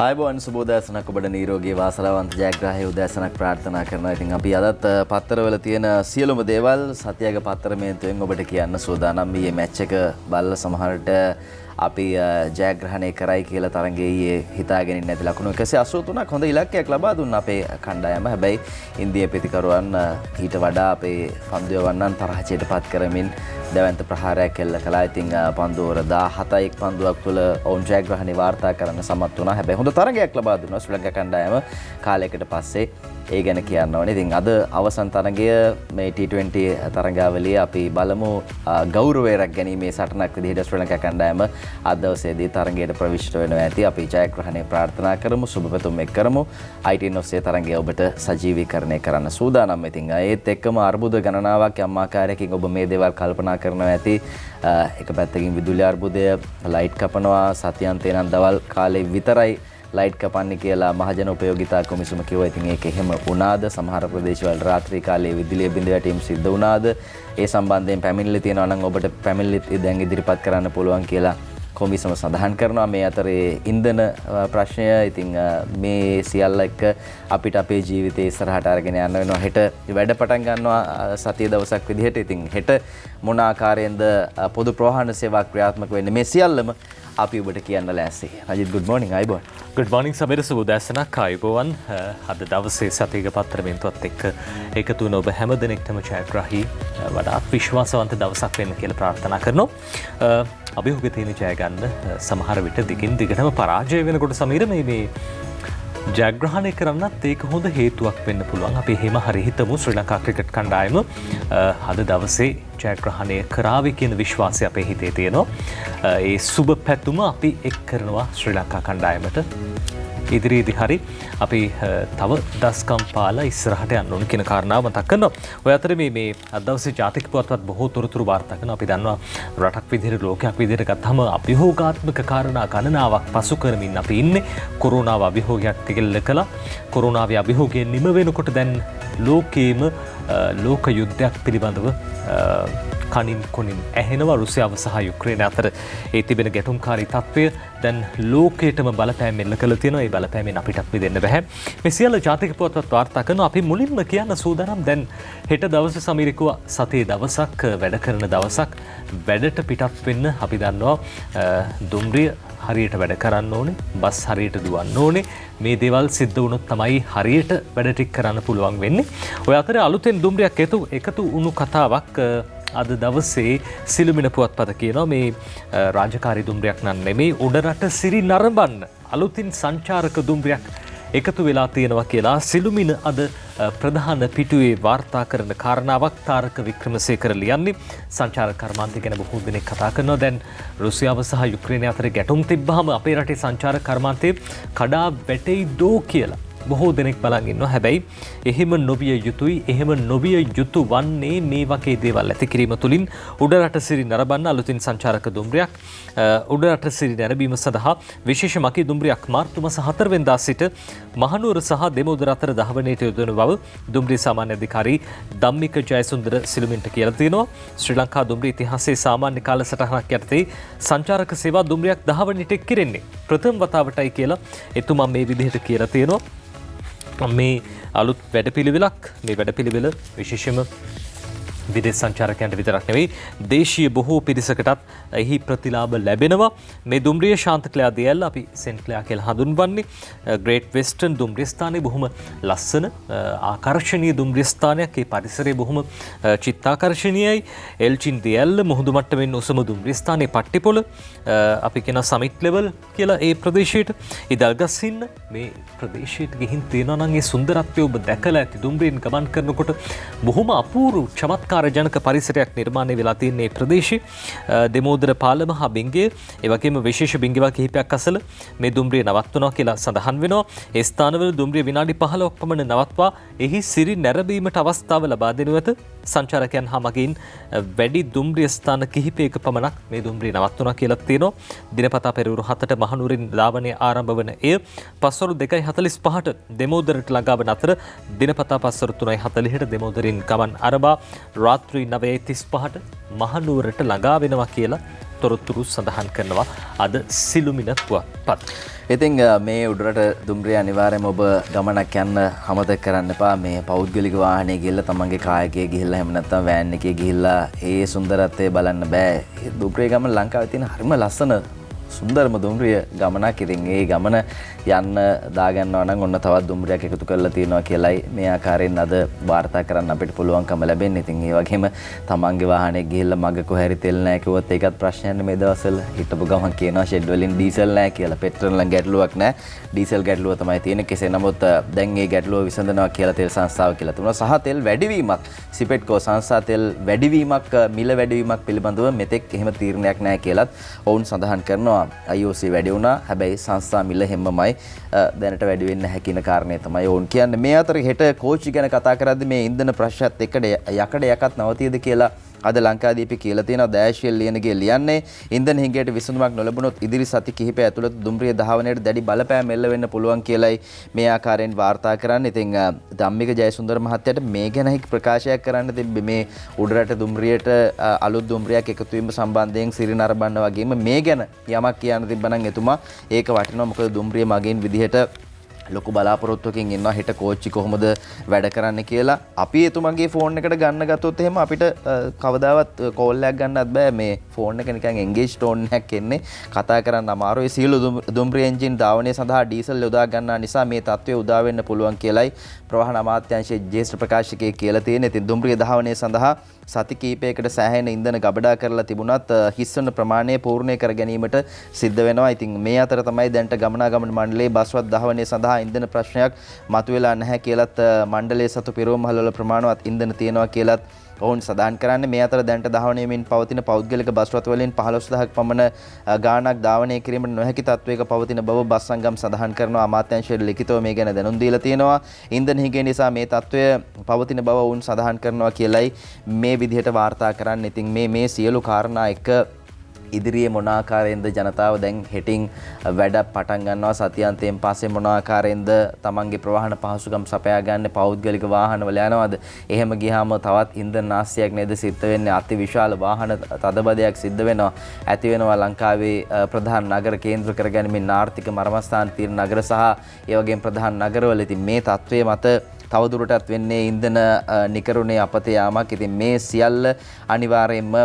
ආයුබෝවන් සුබෝදෑසනක් ඔබට නිරෝගී වාසනාවන්ත ජයග්‍රාහී උදෑසනක් ප්‍රාර්ථනා කරනවා. ඉතින් අපි අදත් පත්තරවල තියෙන සියලුම දේවල් සතියක පත්තර මේන්තුවෙන් ඔබට කියන්න සූදානම්. මේ මැච් එක බලලා සමහරට අපි ජයග්‍රහණය කරයි කියලා තරඟයේ හිතාගෙන ඉන්න ඇති. ලකුණු 183ක් හොඳ ඉලක්කයක් ලබා දුන්න අපේ කණ්ඩායම. හැබැයි ඉන්දිය ප්‍රතිකරුවන් ඊට වඩා අපේ පන්දුවවන්නන් තරහචයට පත් කරමින් දැවැන්ත ප්‍රහාරයක් එල්ල කළා. ඉතින් පන්දුවර 17ක් පන්දුවක් තුළ ඔවුන් ජයග්‍රහණය වාර්තා කරන්න සමත් වුණා. හැබැයි හොඳ තරගයක් ලබා දුන්නා ශ්‍රී ලංකා කණ්ඩායම කාලයකට පස්සේ. ඒ ගැන කියන්න ඕනේ. ඉතින් අද අවසන් තරගය මේ T20 තරගාවලියේ අපි බලමු ගෞරවය රැකගැනීමේ සටනක් විදිහට ශ්‍රී ලංකා කණ්ඩායම අද දවසේදී තරගයට ප්‍රවිෂ්ඨ වෙනවා ඇති. අපි ජයග්‍රහණය ප්‍රාර්ථනා කරමු. සුබ පැතුම් එක් කරමු. ITN ඔස්සේ තරගය ඔබට සජීවීකරණය කරන්න සූදානම්. ඉතින් ඒත් එක්කම අර්බුද ගණනාවක් යම් ආකාරයකින් ඔබ මේ දේවල් කල්පනා කරනවා ඇති. එක පැත්තකින් විදුලි අර්බුදය, ලයිට් කපනවා, සතියන්තේ නම් දවල් කාලේ විතරයි ලයිට් කපන්නේ කියලා මහජන උපයෝගිතා කොමිසම කිව්වා. ඉතින් ඒක එහෙම වුණාද? සමහර ප්‍රදේශවල රාත්‍රී කාලයේ විදුලිය බිඳ වැටීම් සිද්ධ වුණාද? ඒ සම්බන්ධයෙන් පැමිණිලි තියෙනවා නම් ඔබට පැමිණිලි දැන් ඉදිරිපත් කරන්න පුළුවන් කියලා කොමිසම සඳහන් කරනවා. මේ අතරේ ඉන්ධන ප්‍රශ්නය ඉතින් මේ සියල්ල එක්ක අපිට අපේ ජීවිතේ ඉස්සරහට අරගෙන යන්න වෙනවා. හෙට වැඩ පටන් ගන්නවා සතිය දවසක් විදිහට. ඉතින් හෙට මොන ආකාරයෙන්ද පොදු ප්‍රවාහන සේවාවක් ක්‍රියාත්මක වෙන්නේ? මේ සියල්ලම අපි ඔබට කියන්න ලෑස්ති. රජිත් good morning ආයුබෝවන්. good morning සමීර සුබෝදෑසනක් ආයුබෝවන්. අද දවසේ සතියක පත්තර මෙන්තුවත් එක්ක එකතු වෙන ඔබ හැම දෙනෙක්ටම ජයග්‍රාහී වඩාත් විශ්වාසවන්ත දවසක් වෙන්න කියලා ප්‍රාර්ථනා කරනවා. අභියෝගය තියෙන ජය ගන්න සමහර විට දිගින් දිගටම පරාජය වෙනකොට සමීර මේ ජයග්‍රහණය කරන්නත් ඒක හොඳ හේතුවක් වෙන්න පුළුවන්. අපි එහෙම හරි හිතමු ශ්‍රී ලංකා ක්‍රිකට් කණ්ඩායම අද දවසේ ජයග්‍රහණය කරාවි කියන විශ්වාසය අපේ හිතේ තියෙනවා. ඒ සුබ පැතුම අපි එක් කරනවා ශ්‍රී ලංකා කණ්ඩායමට. ඉදිරියේදී හරි අපි තව දස්කම් පාලා ඉස්සරහට යන්න ඕන කියන කාරණාව මතක් කරනවා. ඔය අතරේ මේ අද දවසේ ජාතික පුවත්පත් බොහෝ තොරතුරු වාර්තා කරනවා. අපි දන්නවා රටක් විදිහට ලෝකයක් විදිහට ගත්තම අභියෝගාත්මක කාරණා ගණනාවක් පසු කරමින් අපි ඉන්නේ. කොරෝනාව අභියෝගයක් කෙල්ල කළා. කොරෝනාවේ අභියෝගයෙන් නිම වෙනකොට දැන් ලෝකයේම ලෝක යුද්ධයක් පිළිබඳව කනින් කොනින් ඇහෙනවා. රුසියාව සහ යුක්‍රේන අතර ඒ තිබෙන ගැටුම්කාරී තත්ත්වය දැන් ලෝකයටම බලපෑම් එල්ල කළ තියෙනවා. ඒ බලපෑමෙන් අපිටත් මිදෙන්න බෑ. මේ සියල්ල ජාතික පුවත්පත් වාර්තා කරනවා. අපි මුලින්ම කියන්න සූදානම් දැන් හෙට දවසේ සමීරිකුව සතියේ දවසක් වැඩ කරන දවසක්. වැඩට පිටත් වෙන්න අපි දන්නවා දුම්රිය හරියට වැඩ කරන්න ඕනේ, බස් හරියට දුවන්න ඕනේ. මේ දේවල් සිද්ධ වුණොත් තමයි හරියට වැඩ ටික කරන්න පුළුවන් වෙන්නේ. ඔය අතරේ අලුතෙන් දුම්රියක් එකතු වුණු කතාවක් අද දවසේ සිළුමිණ පුවත්පත කියනවා. මේ රාජකාරී දුම්රියක් නම් නෙමෙයි, උඩරට සිරි නරඹන්න අලුතින් සංචාරක දුම්රියක් එකතු වෙලා තියෙනවා කියලා සිළුමිණ අද ප්‍රධාන පිටුවේ වාර්තා කරන කාරණාවක්. තාරක වික්‍රමසේකර ලියන්නේ සංචාරක කර්මාන්තය ගැන බොහෝ දෙනෙක් කතා කරනවා. දැන් රුසියාව සහ යුක්‍රේනය අතර ගැටුම් තිබ්බහම අපේ රටේ සංචාරක කර්මාන්තය කඩා වැටෙයි දෝ කියලා බොහෝ දෙනෙක් බලන් ඉන්නවා. හැබැයි එහෙම නොවිය යුතුයි. එහෙම නොවිය යුතු වන්නේ මේ වගේ දේවල් ඇති කිරීම තුළින් උඩරට සිරි නරඹන්න අලුතින් සංචාරක දුම්රියක් උඩරට සිරි නැරඹීම සඳහා විශේෂ මකී දුම්රියක් මාර්තු මාස 4 වෙනිදා සිට මහනුවර සහ දෙමෝදර අතර දහවනයට යොදවන බව දුම්රිය සාමාන්‍ය අධිකාරී ධම්මික ජයසුන්දර සිළුමින්ට කියලා තියෙනවා. ශ්‍රී ලංකා දුම්රිය ඉතිහාසයේ සාමාන්‍ය කාලසටහනක් යටතේ සංචාරක සේවා දුම්රියක් දහවනයට කෙරෙන්නේ ප්‍රථම වතාවටයි කියලා එතුමා මේ විදිහට කියලා තියෙනවා. මේ අලුත් වැඩපිළිවෙලක්. මේ වැඩපිළිවෙල විශේෂම විදේශ සංචාරකයන්ට විතරක් නෙවෙයි දේශීය බොහෝ පිරිසකටත් එහි ප්‍රතිලාභ ලැබෙනවා. මේ දුම්රිය ශාන්තක්ලයා දියැල්ල අපි සෙන්ට්ලයා කියලා හඳුන්වන්නේ. ග්‍රේට් වෙස්ටර්න් දුම්රිය ස්ථානයේ බොහොම ලස්සන ආකර්ශනීය දුම්රිය ස්ථානයක්. ඒ පරිසරය බොහොම චිත්තාකර්ශනීයයි. එල්චින් දියැල්ල මුහුදු මට්ටමින් උසම දුම්රිය ස්ථානයේ පට්ටිපොළ අපි කියන සමිට් ලෙවල් කියලා ඒ ප්‍රදේශයට ඉදල්ගස්සින්න මේ ප්‍රදේශයට ගිහින් තියෙනවා නම් ඒ සුන්දරත්වය ඔබ දැකලා ඇති. දුම්රියෙන් ගමන් කරනකොට බොහොම අපූර්ව චමත්කාර ජනක පරිසරයක් නිර්මාණය වෙලා තියෙන මේ ප්‍රදේශයේ දෙමෝදර පාලම හා බිංගය ඒ වගේම විශේෂ බිංගවල් කිහිපයක් අසල මේ දුම්රිය නවත්වනවා කියලා සඳහන් වෙනවා. ඒ ස්ථානවල දුම්රිය විනාඩි 15ක් පමණ නවත්වා එහි සිරි නැරඹීමට අවස්ථාව ලබා දෙනු ඇත. සංචාරකයන් හා මගින් වැඩි දුම්රිය ස්ථාන කිහිපයක පමණක් මේ දුම්රිය නවත්වනවා කියලා තියෙනවා. දිනපතා පෙරවරු 7ට මහනුවරින් ධාවනය ආරම්භ වන එය පස්වරු 2:45ට දෙමෝදරට ළඟා වන අතර දිනපතා පස්වරු 3:40ට දෙමෝදරින් ගමන් අරඹා රාත්‍රී 9:35ට මහනුවරට ළඟා වෙනවා කියලා තොරතුරු සඳහන් කරනවා අද සිළුමිණ පුවත්පත්. ඉතින් මේ උඩරට දුම්රිය අනිවාර්යයෙන්ම ඔබ ගමනක් යන්න අමතක කරන්න එපා. මේ පෞද්ගලික වාහනේ ගිහලා තමන්ගේ කායකයේ ගිහිල්ලා එහෙම නැත්නම් වෑන් එකේ ගිහිල්ලා ඒ සුන්දරත්වය බලන්න බෑ. ඒ දුම්රිය ගමන ලංකාවේ තියෙන හරිම ලස්සන සුන්දරම දුම්රිය ගමනක්. ඉතින් ඒ ගමන යන්න දාගන්නවා නම් ඔන්න තවත් දුම්රියක් එකතු කරලා තියෙනවා කියලායි මේ ආකාරයෙන් අද වාර්තා කරන්න අපිට පුළුවන්කම ලැබෙන්නේ. ඉතින් ඒ වගේම තමන්ගේ වාහනේ ගිහිල්ලා මග කොහරි තෙල් නැහැ කිව්වොත් ඒකත් ප්‍රශ්නයක් නෙමෙයි. දවස්වල හිටපු ගමන් කියනවා ෂෙඩ් වලින් ඩීසල් නැහැ කියලා. පෙට්‍රල් නම් ගැටලුවක් නැහැ. ඩීසල් ගැටලුව තමයි තියෙන්නේ. කෙසේ නමුත් දැන් මේ ගැටලුව විසඳනවා කියලා තෙල් සංස්ථාව කියලා තිබුණා. සහ තෙල් වැඩිවීමක් සිපෙට්කෝ සංස්ථා තෙල් වැඩිවීමක් මිල වැඩිවීමක් පිළිබඳව මෙතෙක් එහෙම තීරණයක් නැහැ කියලාත් ඔවුන් සඳහන් කරනවා. IOC වැඩි වුණා. හැබැයි සංස්ථා මිල හැමමයි දැනට වැඩි වෙන්න නැහැ කියන කාරණේ තමයි ඔවුන් කියන්නේ. මේ අතර හෙට කෝච්චි ගැන කතා කරද්දී මේ ඉන්ධන ප්‍රශ්නයත් එක්ක යකඩ යකත් නවතියද කියලා අද ලංකාදීපේ කියලා තියෙනවා. දෑශියල් ලියනගේ ලියන්නේ ඉන්ධන හිඟයට විසඳුමක් නොලැබුණොත් ඉදිරි සති කිහිපය ඇතුළත දුම්රිය දහවනයට දැඩි බලපෑම් එල්ල වෙන්න පුළුවන් කියලයි මේ ආකාරයෙන් වාර්තා කරන්නේ. ඉතින් ධම්මික ජයසුන්දර මහත්තයාට මේ ගැන ප්‍රකාශයක් කරන්න තිබ්බේ මේ උඩරට දුම්රියට අලුත් දුම්රියක් එකතු වීම සම්බන්ධයෙන් සිරි නරඹන්න වගේම මේ ගැන යමක් කියන්න තිබ්බනම් එතුමා ඒක වටිනවා. මොකද දුම්රිය මගින් විදිහට ලොකු බලාපොරොත්තුවකින් ඉන්නවා හෙට කෝච්චි කොහොමද වැඩ කරන්න කියලා. අපි එතුමගේ ෆෝන් එකට ගන්න ගත්තොත් එහෙම අපිට කවදාවත් කෝල් එකක් ගන්නත් බෑ. මේ ෆෝන් එක නිකන් එන්ගේජ් ටෝන් එකක් එන්නේ. කතා කරන්න අමාරුයි. සියලු දුම්රිය එන්ජින් ධාවනය සඳහා ඩීසල් යොදා ගන්නා නිසා මේ තත්ත්වය උදා වෙන්න පුළුවන් කියලයි ප්‍රවාහන අමාත්‍යාංශයේ ජ්‍යෙෂ්ඨ ප්‍රකාශකයෙක් කියලා තියෙන්නේ. ඉතින් දුම්රිය ධාවනය සඳහා සති කිහිපයකට සෑහෙන ඉන්ධන ගබඩා කරලා තිබුණත් හිස්වන ප්‍රමාණය පූර්ණය කර ගැනීමට සිද්ධ වෙනවා. ඉතින් මේ අතර තමයි දැනට ගමනාගමන මණ්ඩලයේ බස්වත් ධාවනය සඳහා ඉන්ධන ප්‍රශ්නයක් මතුවලා නැහැ කියලත් මණ්ඩලයේ සතු පිරවුම්හල්වල ප්‍රමාණවත් ඉන්ධන තියෙනවා කියලත් ඔවුන් සඳහන් කරන්නේ. මේ අතර දැනට ධාවනයමින් පවතින පෞද්ගලික බස් රථ වලින් 15000ක් පමණ ගාණක් ධාවනය කිරීමට නොහැකි තත්වයක පවතින බව බස් සංගම් සඳහන් කරනවා. අමාත්‍යාංශයේ ලිඛිතව මේ ගැන දැනුම් දීලා තියෙනවා. ඉන්ධන හිඟය නිසා මේ තත්වය පවතින බව ඔවුන් සඳහන් කරනවා කියලයි මේ විදිහට වාර්තා කරන්නේ. ඉතින් මේ සියලු කාරණා එක්ක ඉදිරියේ මොන ආකාරයෙන්ද ජනතාව දැන් හෙටින් වැඩ පටන් ගන්නවා. සතියන්තයෙන් පස්සේ මොන ආකාරයෙන්ද තමන්ගේ ප්‍රවාහන පහසුකම් සපයා ගන්න පෞද්ගලික වාහනවල යනවාද? එහෙම ගියාම තවත් ඉන්ධන නාස්තියක් නේද සිද්ධ වෙන්නේ? අති විශාල වාහන තදබදයක් සිද්ධ වෙනවා. ඇති වෙනවා ලංකාවේ ප්‍රධාන නගර කේන්ද්‍ර කරගැනීමෙන් ආර්ථික මර්මස්ථාන තියෙන නගර සහ ඒ වගේම ප්‍රධාන නගරවල. ඉතින් මේ තත්ත්වයේ මත තවදුරටත් වෙන්නේ ඉන්ධන නිකරුණේ අපතේ යාමක්. ඉතින් මේ සියල්ල අනිවාර්යයෙන්ම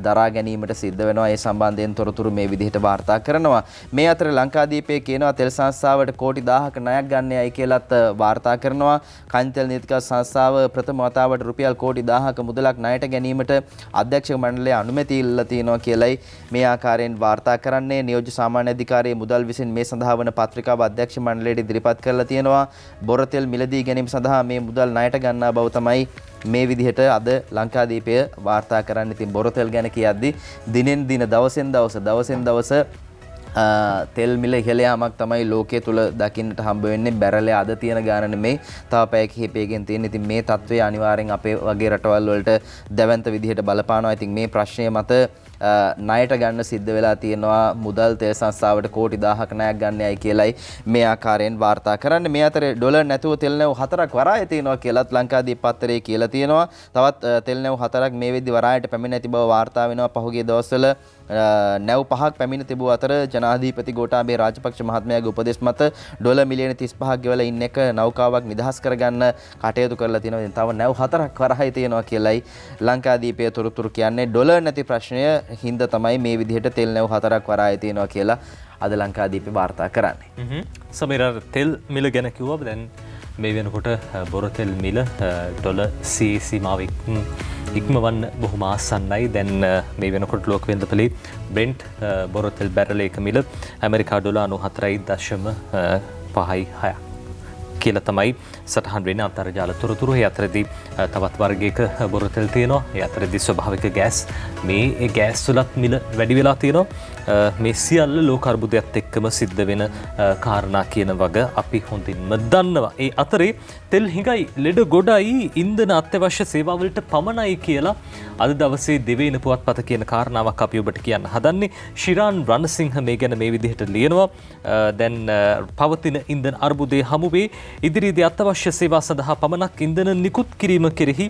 දරා ගැනීමට සිද්ධ වෙනවා. ඒ සම්බන්ධයෙන් තොරතුරු මේ විදිහට වාර්තා කරනවා. මේ අතර ලංකාදීපේ කියනවා තෙල් සංස්ථාවට කෝටි 1000ක ණයක් ගන්නයයි කියලත් වාර්තා කරනවා. කන්තෙල් නීතික සංස්ථාව ප්‍රථම වතාවට රුපියල් කෝටි 1000ක මුදලක් ණයට ගැනීමට අධ්‍යක්ෂක මණ්ඩලය අනුමැතිය ඉල්ලලා තියෙනවා කියලයි මේ ආකාරයෙන් වාර්තා කරන්නේ. නියෝජ්‍ය සාමාන්‍ය අධිකාරියේ මුදල් විසින් මේ සඳහා වන පත්‍රිකාව අධ්‍යක්ෂ මණ්ඩලයට ඉදිරිපත් කරලා තියෙනවා. බොරතෙල් මිලදී ගැනීම සඳහා මේ මුදල් ණයට ගන්නා බව තමයි මේ විදිහට අද ලංකාදීපය වාර්තා කරන්න. ඉතින් බොරතෙල් ගැන කියද්දි දිනෙන් දින දවසෙන් දවස තෙල් මිල ඉහළ යාමක් තමයි ලෝකයේ තුල දකින්නට හම්බ වෙන්නේ. බැරලේ අද තියෙන ගාන නෙමෙයි තව පැය කිහිපයකින් තියෙන. ඉතින් මේ තත්ත්වය අනිවාර්යෙන් අපේ වගේ රටවල් වලට දැවැන්ත විදිහට බලපානවා. ඉතින් මේ ප්‍රශ්නය මත ණයට ගන්න සිද්ධ වෙලා තියෙනවා. මුදල් තෙල් සංස්ථාවට කෝටි 1000ක ණයක් ගන්නයයි කියලයි මේ ආකාරයෙන් වාර්තා කරන්නේ. මේ අතරේ ඩොලර් නැතුව තෙල් නැව් 4ක් වරාය තියෙනවා කියලාත් ලංකාදීප පත්තරේ කියලා තියෙනවා. තවත් තෙල් නැව් 4ක් මේ වෙද්දි වරායට පැමිණ ඇති බව වාර්තා වෙනවා. පහුගිය දවස්වල නැව් 5ක් පැමිණ තිබූ අතර ජනාධිපති ගෝඨාභය රාජපක්ෂ මහත්මයාගේ උපදෙස් මත ඩොලර් මිලියන 35ක් ගෙවලා ඉන්න එක නෞකාවක් නිදහස් කරගන්න කටයුතු කරලා තියෙනවා. ඉතින් තව නැව් 4ක් වරාය තියෙනවා කියලයි ලංකාදීපයේ තොරතුරු කියන්නේ. ඩොලර් නැති ප්‍රශ්නය හින්දා තමයි මේ විදිහට තෙල් නැව් 4ක් වරාය තියෙනවා කියලා අද ලංකාදීපේ වාර්තා කරන්නේ. සමීර තෙල් මිල ගැන කිව්වා. දැන් මේ වෙනකොට බොරතෙල් මිල ඩොලර් සීමාව ඉක්මවන්න බොහොම ආසන්නයි. දැන් මේ වෙනකොට ලෝක වෙළඳපොලේ බ්‍රෙන්ට් බොරතෙල් බැරල් එක මිල ඇමරිකා ඩොලර් 94.56 කියලා තමයි සටහන් වෙන්නේ අන්තර්ජාල තොරතුරු. ඒ අතරදී තවත් වර්ගයක බොරතෙල් තියෙනවා. ඒ අතරදී ස්වභාවික ගෑස් මේ ගෑස් වලත් මිල වැඩි වෙලා තියෙනවා. මේ සියල්ල ලෝක අර්බුදයත් එක්කම සිද්ධ වෙන කාරණා කියන වග අපි හොඳින්ම දන්නවා. ඒ අතරේ තෙල් හිඟයි ලෙඩ ගොඩයි ඉන්ධන අත්‍යවශ්‍ය සේවාවලට පමණයි කියලා අද දවසේ දෙවේන පුවත්පත කියන කාරණාවක් අපි ඔබට කියන්න හදන්නේ. ශිරාන් රණසිංහ මේ ගැන මේ විදිහට ලියනවා. දැන් පවතින ඉන්ධන අර්බුදයේ හමුවේ ඉදිරියේදී අත්‍යවශ්‍ය සේවා සඳහා පමණක් ඉන්ධන නිකුත් කිරීම කෙරෙහි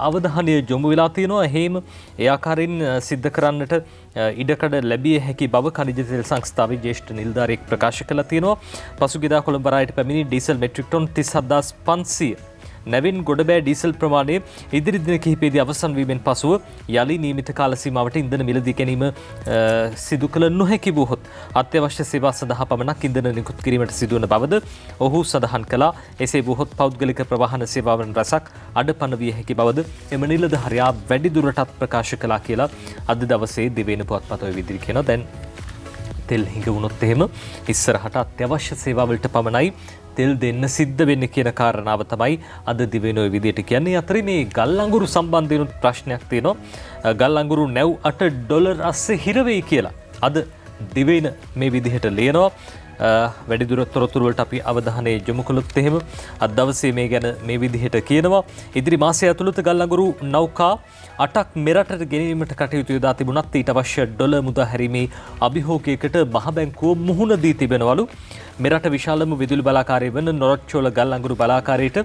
අවධානය යොමු වෙලා තියෙනවා. එහෙම ඒ ආකාරයෙන් සිද්ධ කරන්නට ඉඩකඩ ලැබිය හැකි බව khනිජ තෙල් සංස්ථාවේ ජ්‍යෙෂ්ඨ නිලධාරියෙක් ප්‍රකාශ කළා තියෙනවා. පසුගියදා කොළඹ රායට පැමිණි ඩීසල් මෙට්‍රික් ටොන් 37500 නැවින් ගොඩබෑ ඩීසල් ප්‍රමාණය ඉදිරි දින කිහිපයේදී අවසන් වීමෙන් පසුව යලි නියමිත කාල සීමාවට ඉන්ධන මිලදී ගැනීම සිදු කළ නොහැකි වූහොත් අත්‍යවශ්‍ය සේවා සඳහා පමණක් ඉන්ධන නිකුත් කිරීමට සිදුවන බවද ඔහු සඳහන් කළා. එසේ වූහොත් පෞද්ගලික ප්‍රවාහන සේවාවන් රැසක් අඩපණ විය හැකි බවද එම නිලධාරියා වැඩිදුරටත් ප්‍රකාශ කළා කියලා අද දවසේ දිවයින පුවත්පත ඔය විදිහට කියනවා. දැන් තෙල් හිඟ වුණොත් එහෙම ඉස්සරහට අත්‍යවශ්‍ය සේවාවලට පමණයි තෙල් දෙන්න සිද්ධ වෙන්නේ කියන කාරණාව තමයි අද දිවෙන ඔය විදිහට කියන්නේ. අතරේ මේ ගල් අඟුරු සම්බන්ධයෙන් ප්‍රශ්නයක් තියෙනවා. ගල් අඟුරු නැව් $8 අස්සේ හිර වෙයි කියලා අද දිවෙන මේ විදිහට ලියනවා. වැඩිදුර තොරතුරු වලට අපි අවධානය යොමු කළොත් එහෙම අද දවසේ මේ ගැන මේ විදිහට කියනවා. ඉදිරි මාසය ඇතුළත ගල් අඟුරු නෞකා 8ක් මෙරටට ගෙනීමට කටයුතු යොදා තිබුණත් ඊට අවශ්‍ය ඩොලර් මුදා හැරීමේ අභියෝගයකට මහ බැංකුව මුහුණ දී තිබෙනවලු. මෙරට විශාලම විදුලි බලාකාරය වන නොරොච්චෝල ගල් අඟුරු බලාකාරයට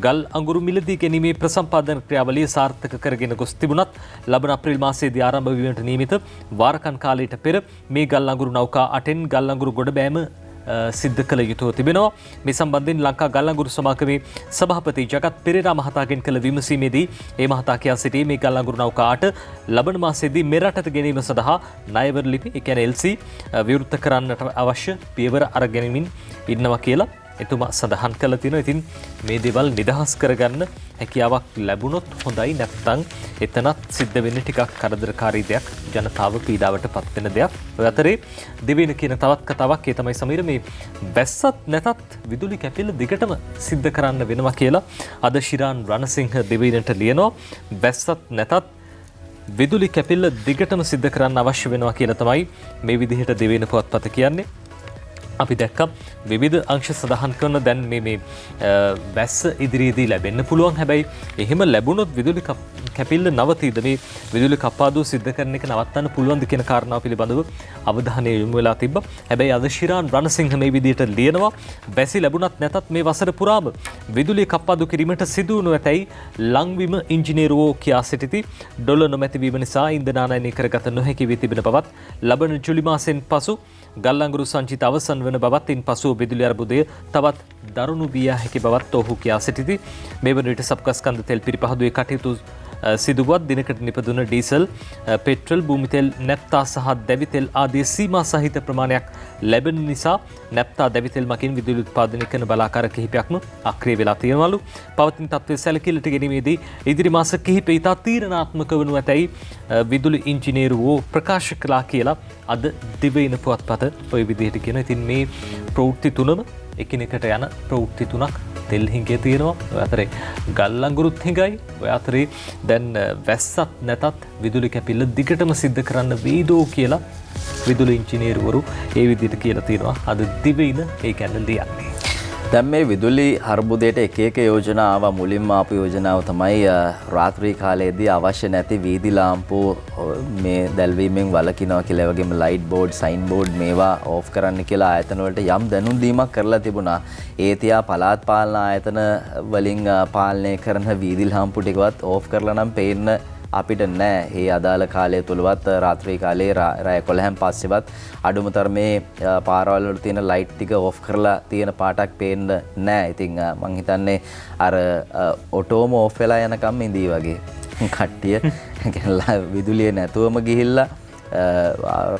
ගල් අඟුරු මිලදී ගැනීමේ ප්‍රසම්පාදන ක්‍රියාවලිය සාර්ථක කරගෙන ගොස් තිබුණත් ලබන අප්‍රේල් මාසයේදී ආරම්භ වීමට නියමිත වාරකන් කාලයට පෙර මේ ගල් අඟුරු නෞකා 8න් ගල් අඟුරු ගොඩබෑම සිද්ධ කළ යුතුව තිබෙනවා. මේ සම්බන්ධයෙන් ලංකා ගල් අඟුරු සමාගමේ සභාපති ජගත් පෙරේරා මහතාගෙන් කළ විමසීමේදී ඒ මහතා කියා සිටී මේ ගල් අඟුරු නෞකා 8 ලබන මාසයේදී මෙරටට ගැනීම සඳහා ණයවර ලිපි ඒ කියන්නේ LC විවෘත කරන්නට අවශ්‍ය පියවර අරගෙනමින් ඉන්නවා කියලා එතුමා සඳහන් කළා තියෙනවා. ඉතින් මේ දේවල් නිදහස් කරගන්න හැකියාවක් ලැබුණොත් හොඳයි. නැත්නම් එතනත් සිද්ධ වෙන්නේ ටිකක් කරදරකාරී දෙයක්, ජනතාව පීඩාවට පත් වෙන දෙයක්. ඔය අතරේ දෙවෙනි කියන තවත් කතාවක් ඒ තමයි සමීර මේ වැස්සත් නැතත් විදුලි කැපිල්ල දිගටම සිද්ධ කරන්න වෙනවා කියලා අද ශිරාන් රණසිංහ දෙවෙනිට ලියනවා. වැස්සත් නැතත් විදුලි කැපිල්ල දිගටම සිද්ධ කරන්න අවශ්‍ය වෙනවා කියලා තමයි මේ විදිහට දෙවෙනි පුවත්පත කියන්නේ. අපි දැක්ක විවිධ අංශ සඳහන් කරන දැන් මේ වැස්ස ඉදිරියේදී ලැබෙන්න පුළුවන්. හැබැයි එහෙම ලැබුණොත් විදුලි කැපිල්ල නවතීද, මේ විදුලි කප්පාදුව සිද්ධ කරන එක නවත්තන්න පුළුවන්ද කියන කාරණාව පිළිබඳව අවධානය යොමු වෙලා තිබ්බා. හැබැයි අද ශිරාන් රණසිංහ මේ විදිහට ලියනවා වැසි ලැබුණත් නැතත් මේ වසර පුරාම විදුලි කප්පාදු කිරීමට සිදු වනු ඇතැයි ලංවිම ඉංජිනේරුවෝ කියා සිටිති. ඩොලර් නොමැතිවීම නිසා ඉන්ධන ආනයනය කරගත නොහැකි වී තිබෙන බවත් ලබන ජුලි මාසෙන් පසු ගල් අඟුරු සංචිත අවසන් වන බවත් ඉන් පසුව විදුලි අර්බුදය තවත් දරුණු විය හැකි බවත් ඔහු කියා සිටිති. මේ වන විට සබ්කස්කන්ධ තෙල් පිරිපහදුවේ කටයුතු සිදුවත් දිනකට නිපදුන ඩීසල්, පෙට්‍රල්, භූමිතෙල්, නැප්තා සහ දැවිතෙල් ආදී සීමා සහිත ප්‍රමාණයක් ලැබෙන නිසා නැප්තා දැවිතෙල් මගින් විදුලි උත්පාදනය කරන බලාකාර කිහිපයක්ම අක්‍රිය වෙලා තියෙනවලු. පවතින තත්ත්වය සැලකිලිට ගැනීමේදී ඉදිරි මාස කිහිපෙ ඉතා තීරණාත්මක වනු ඇතැයි විදුලි ඉංජිනේරුවෝ ප්‍රකාශ කළා කියලා අද දිවයින පුවත්පත ඔය විදිහට කියන. ඉතින් මේ ප්‍රවෘත්ති තුනම එකිනෙකට යන ප්‍රවෘත්ති තුනක් තෙල් හිඟේ තියෙනවා. ඔය අතරේ ගල් අඟුරුත් හිඟයි. ඔය අතරේ දැන් වැස්සත් නැතත් විදුලි කැපිල්ල දිගටම සිද්ධ කරන්න වේදෝ කියලා විදුලි ඉංජිනේරුවරු ඒ විදිහට කියලා තියෙනවා. අද දිවයින ඒ කියන්නේ ලියන්නේ. දැන් මේ විදුලි අර්බුදයට එක එක යෝජනා ආවා. මුලින්ම ආපු යෝජනාව තමයි රාත්‍රී කාලයේදී අවශ්‍ය නැති වීදි ලාම්පු මේ දැල්වීමෙන් වළකිනවා කියලා. ඒ වගේම ලයිට් බෝඩ්, සයින් බෝඩ් මේවා ඕෆ් කරන්න කියලා ආයතන වලට යම් දැනුම් දීමක් කරලා තිබුණා. ඒ තියා පළාත් පාලන ආයතන වලින් පාලනය කරන වීදි ලාම්පු ටිකවත් ඕෆ් කරලා නම් පේන්න අපිට නෑ. ඒ අදාළ කාලය තුලවත් රාත්‍රී කාලයේ රාය 11න් පස්සෙවත් අඩුම තරමේ පාරවල් වල තියෙන ලයිට් ටික ඕෆ් කරලා තියෙන පාටක් පේන්න නෑ. ඉතින් මං හිතන්නේ අර ඔටෝම ඕෆ් වෙලා යනකම් ඉඳී වගේ කට්ටිය ගැනලා විදුලිය නැතුවම ගිහිල්ලා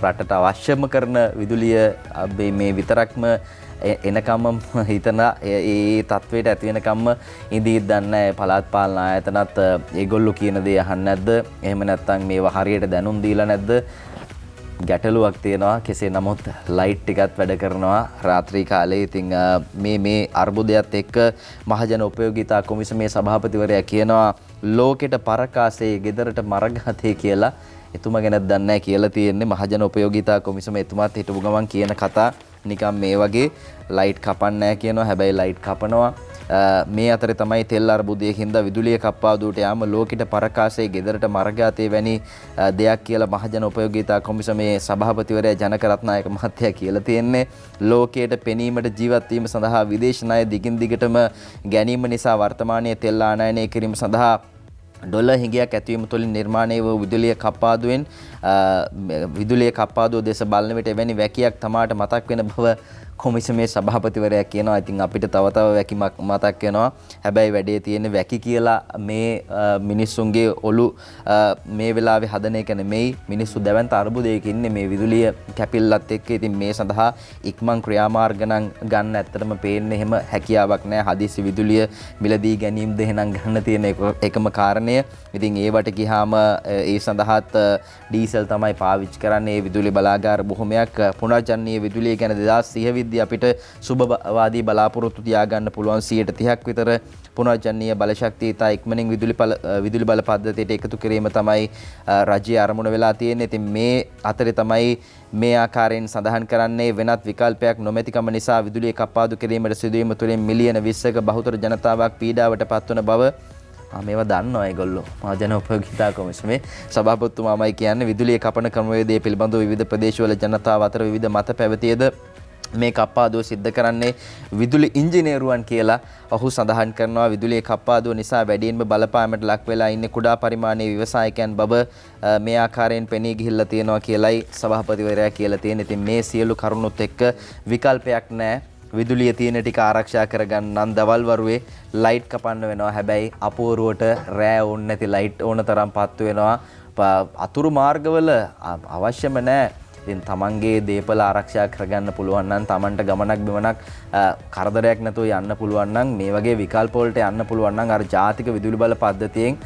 රටට අවශ්‍යම කරන විදුලිය මේ විතරක්ම එනකම්ම හිතන ඒ තත්වයට ඇති වෙනකම්ම ඉඳී දන්නේ පළාත් පාලන ආයතනත් ඒගොල්ලෝ කියන දේ අහන්නේ නැද්ද? එහෙම නැත්නම් මේවා හරියට දැනුම් දීලා නැද්ද? ගැටලුවක් තියෙනවා. කෙසේ නමුත් ලයිට් ටිකත් වැඩ කරනවා රාත්‍රී කාලේ. ඉතින් මේ අර්බුදයත් එක්ක මහජන උපයෝගීතා කොමිසමේ සභාපතිවරයා කියනවා ලෝකෙට පරකාසේ ගෙදරට මරගතේ කියලා. එතුමා ගැනත් දන්නේ නැහැ කියලා තියෙන්නේ. මහජන උපයෝගීතා කොමිසම එතුමාත් හිටපු ගමන් කියන කතා නිකම් මේ වගේ ලයිට් කපන්නේ නැහැ කියනවා. හැබැයි ලයිට් කපනවා. මේ අතරේ තමයි තෙල් අර්බුදයකින්ද විදුලිය කප්පාදුවට යාම ලෝකෙට පරකාසේ ගෙදරට මරගාතේ වැනි දෙයක් කියලා මහජන උපයෝගීතා කොමිසමේ සභාපතිවරයා ජනක රත්නායක මහත්තයා කියලා තියෙන්නේ. ලෝකයට පෙනීමට ජීවත් වීම සඳහා විදේශ ණය දිගින් දිගටම ගැනීම නිසා වර්තමානයේ තෙල් ආනයනය කිරීම සඳහා ඩොලර් හිඟයක් ඇතිවීම තුළින් නිර්මාණය වූ විදුලිය කප්පාදුවෙන් විදුලිය කප්පාදුව දෙස බලන විට එවැනි වැකියක් තමාට මතක් වෙන බව කොමිසමේ සභාපතිවරයා කියනවා. ඉතින් අපිට තව වැකි මතක් වෙනවා. හැබැයි වැඩේ තියෙන වැකි කියලා මේ මිනිස්සුන්ගේ ඔලු මේ වෙලාවේ හදන එක නෙමෙයි. මිනිස්සු දැවන්ත අර්බුදයක ඉන්නේ මේ විදුලිය කැපිල්ලත් එක්ක. ඉතින් මේ සඳහා ඉක්මන් ක්‍රියාමාර්ග නම් ගන්න ඇත්තටම පේන්නේ එහෙම හැකියාවක් නැහැ. හදිසි විදුලිය මිලදී ගැනීම දෙහෙනම් ගන්න තියෙන එකම කාරණය. ඉතින් ඒවට ගියාම ඒ සඳහාත් ඩීසල් තමයි පාවිච්චි කරන්නේ. ඒ විදුලි බලාගාර බොහොමයක් පුනර්ජනනීය විදුලිය ගැන 2030 අපිට සුබවාදී බලාපොරොත්තු තියාගන්න පුළුවන් 30%ක් විතර පුනර්ජනනීය බලශක්තිය ඉතා ඉක්මනින් විදුලි බල පද්ධතියට එකතු කිරීම තමයි රජයේ අරමුණ වෙලා තියෙන්නේ. ඉතින් මේ අතරේ තමයි මේ ආකාරයෙන් සඳහන් කරන්නේ වෙනත් විකල්පයක් නොමැතිකම නිසා විදුලිය කප්පාදු කිරීමට සිදුවීම තුළින් මිලියන 20ක බහුතර ජනතාවක් පීඩාවට පත්වන බව මේවා දන්නවා ඒගොල්ලෝ. මහජන උපයෝගිතා කොමිසමේ සභාපතිතුමාමයි කියන්නේ විදුලිය කපන ක්‍රමවේදය පිළිබඳව විවිධ ප්‍රදේශවල ජනතාව අතර විවිධ මත පැවතියද මේ කප්පාදුව සිද්ධ කරන්නේ විදුලි ඉංජිනේරුවන් කියලා ඔහු සඳහන් කරනවා. විදුලිය කප්පාදුව නිසා වැඩියෙන්ම බලපෑමට ලක් වෙලා ඉන්නේ කුඩා පරිමාණයේ ව්‍යවසායකයන් බව මේ ආකාරයෙන් පෙනී ගිහිල්ලා තියෙනවා කියලයි සභාපතිවරයා කියලා තියෙන්නේ. ඉතින් මේ සියලු කරුණුත් එක්ක විකල්පයක් නැහැ. විදුලිය තියෙන ටික ආරක්ෂා කරගන්න නම් දවල් වරුවේ ලයිට් කපන්න වෙනවා. හැබැයි අපූර්වට රෑ ඕන නැති ලයිට් ඕන තරම් පත්තු වෙනවා. අතුරු මාර්ගවල අවශ්‍යම නැහැ. ඉතින් තමන්ගේ දේපල ආරක්ෂා කරගන්න පුළුවන් නම් තමන්ට ගමනක් බිමනක් කරදරයක් නැතුව යන්න පුළුවන් නම් මේ වගේ විකල්ප වලට යන්න පුළුවන් නම් අර ජාතික විදුලි බල පද්ධතියෙන්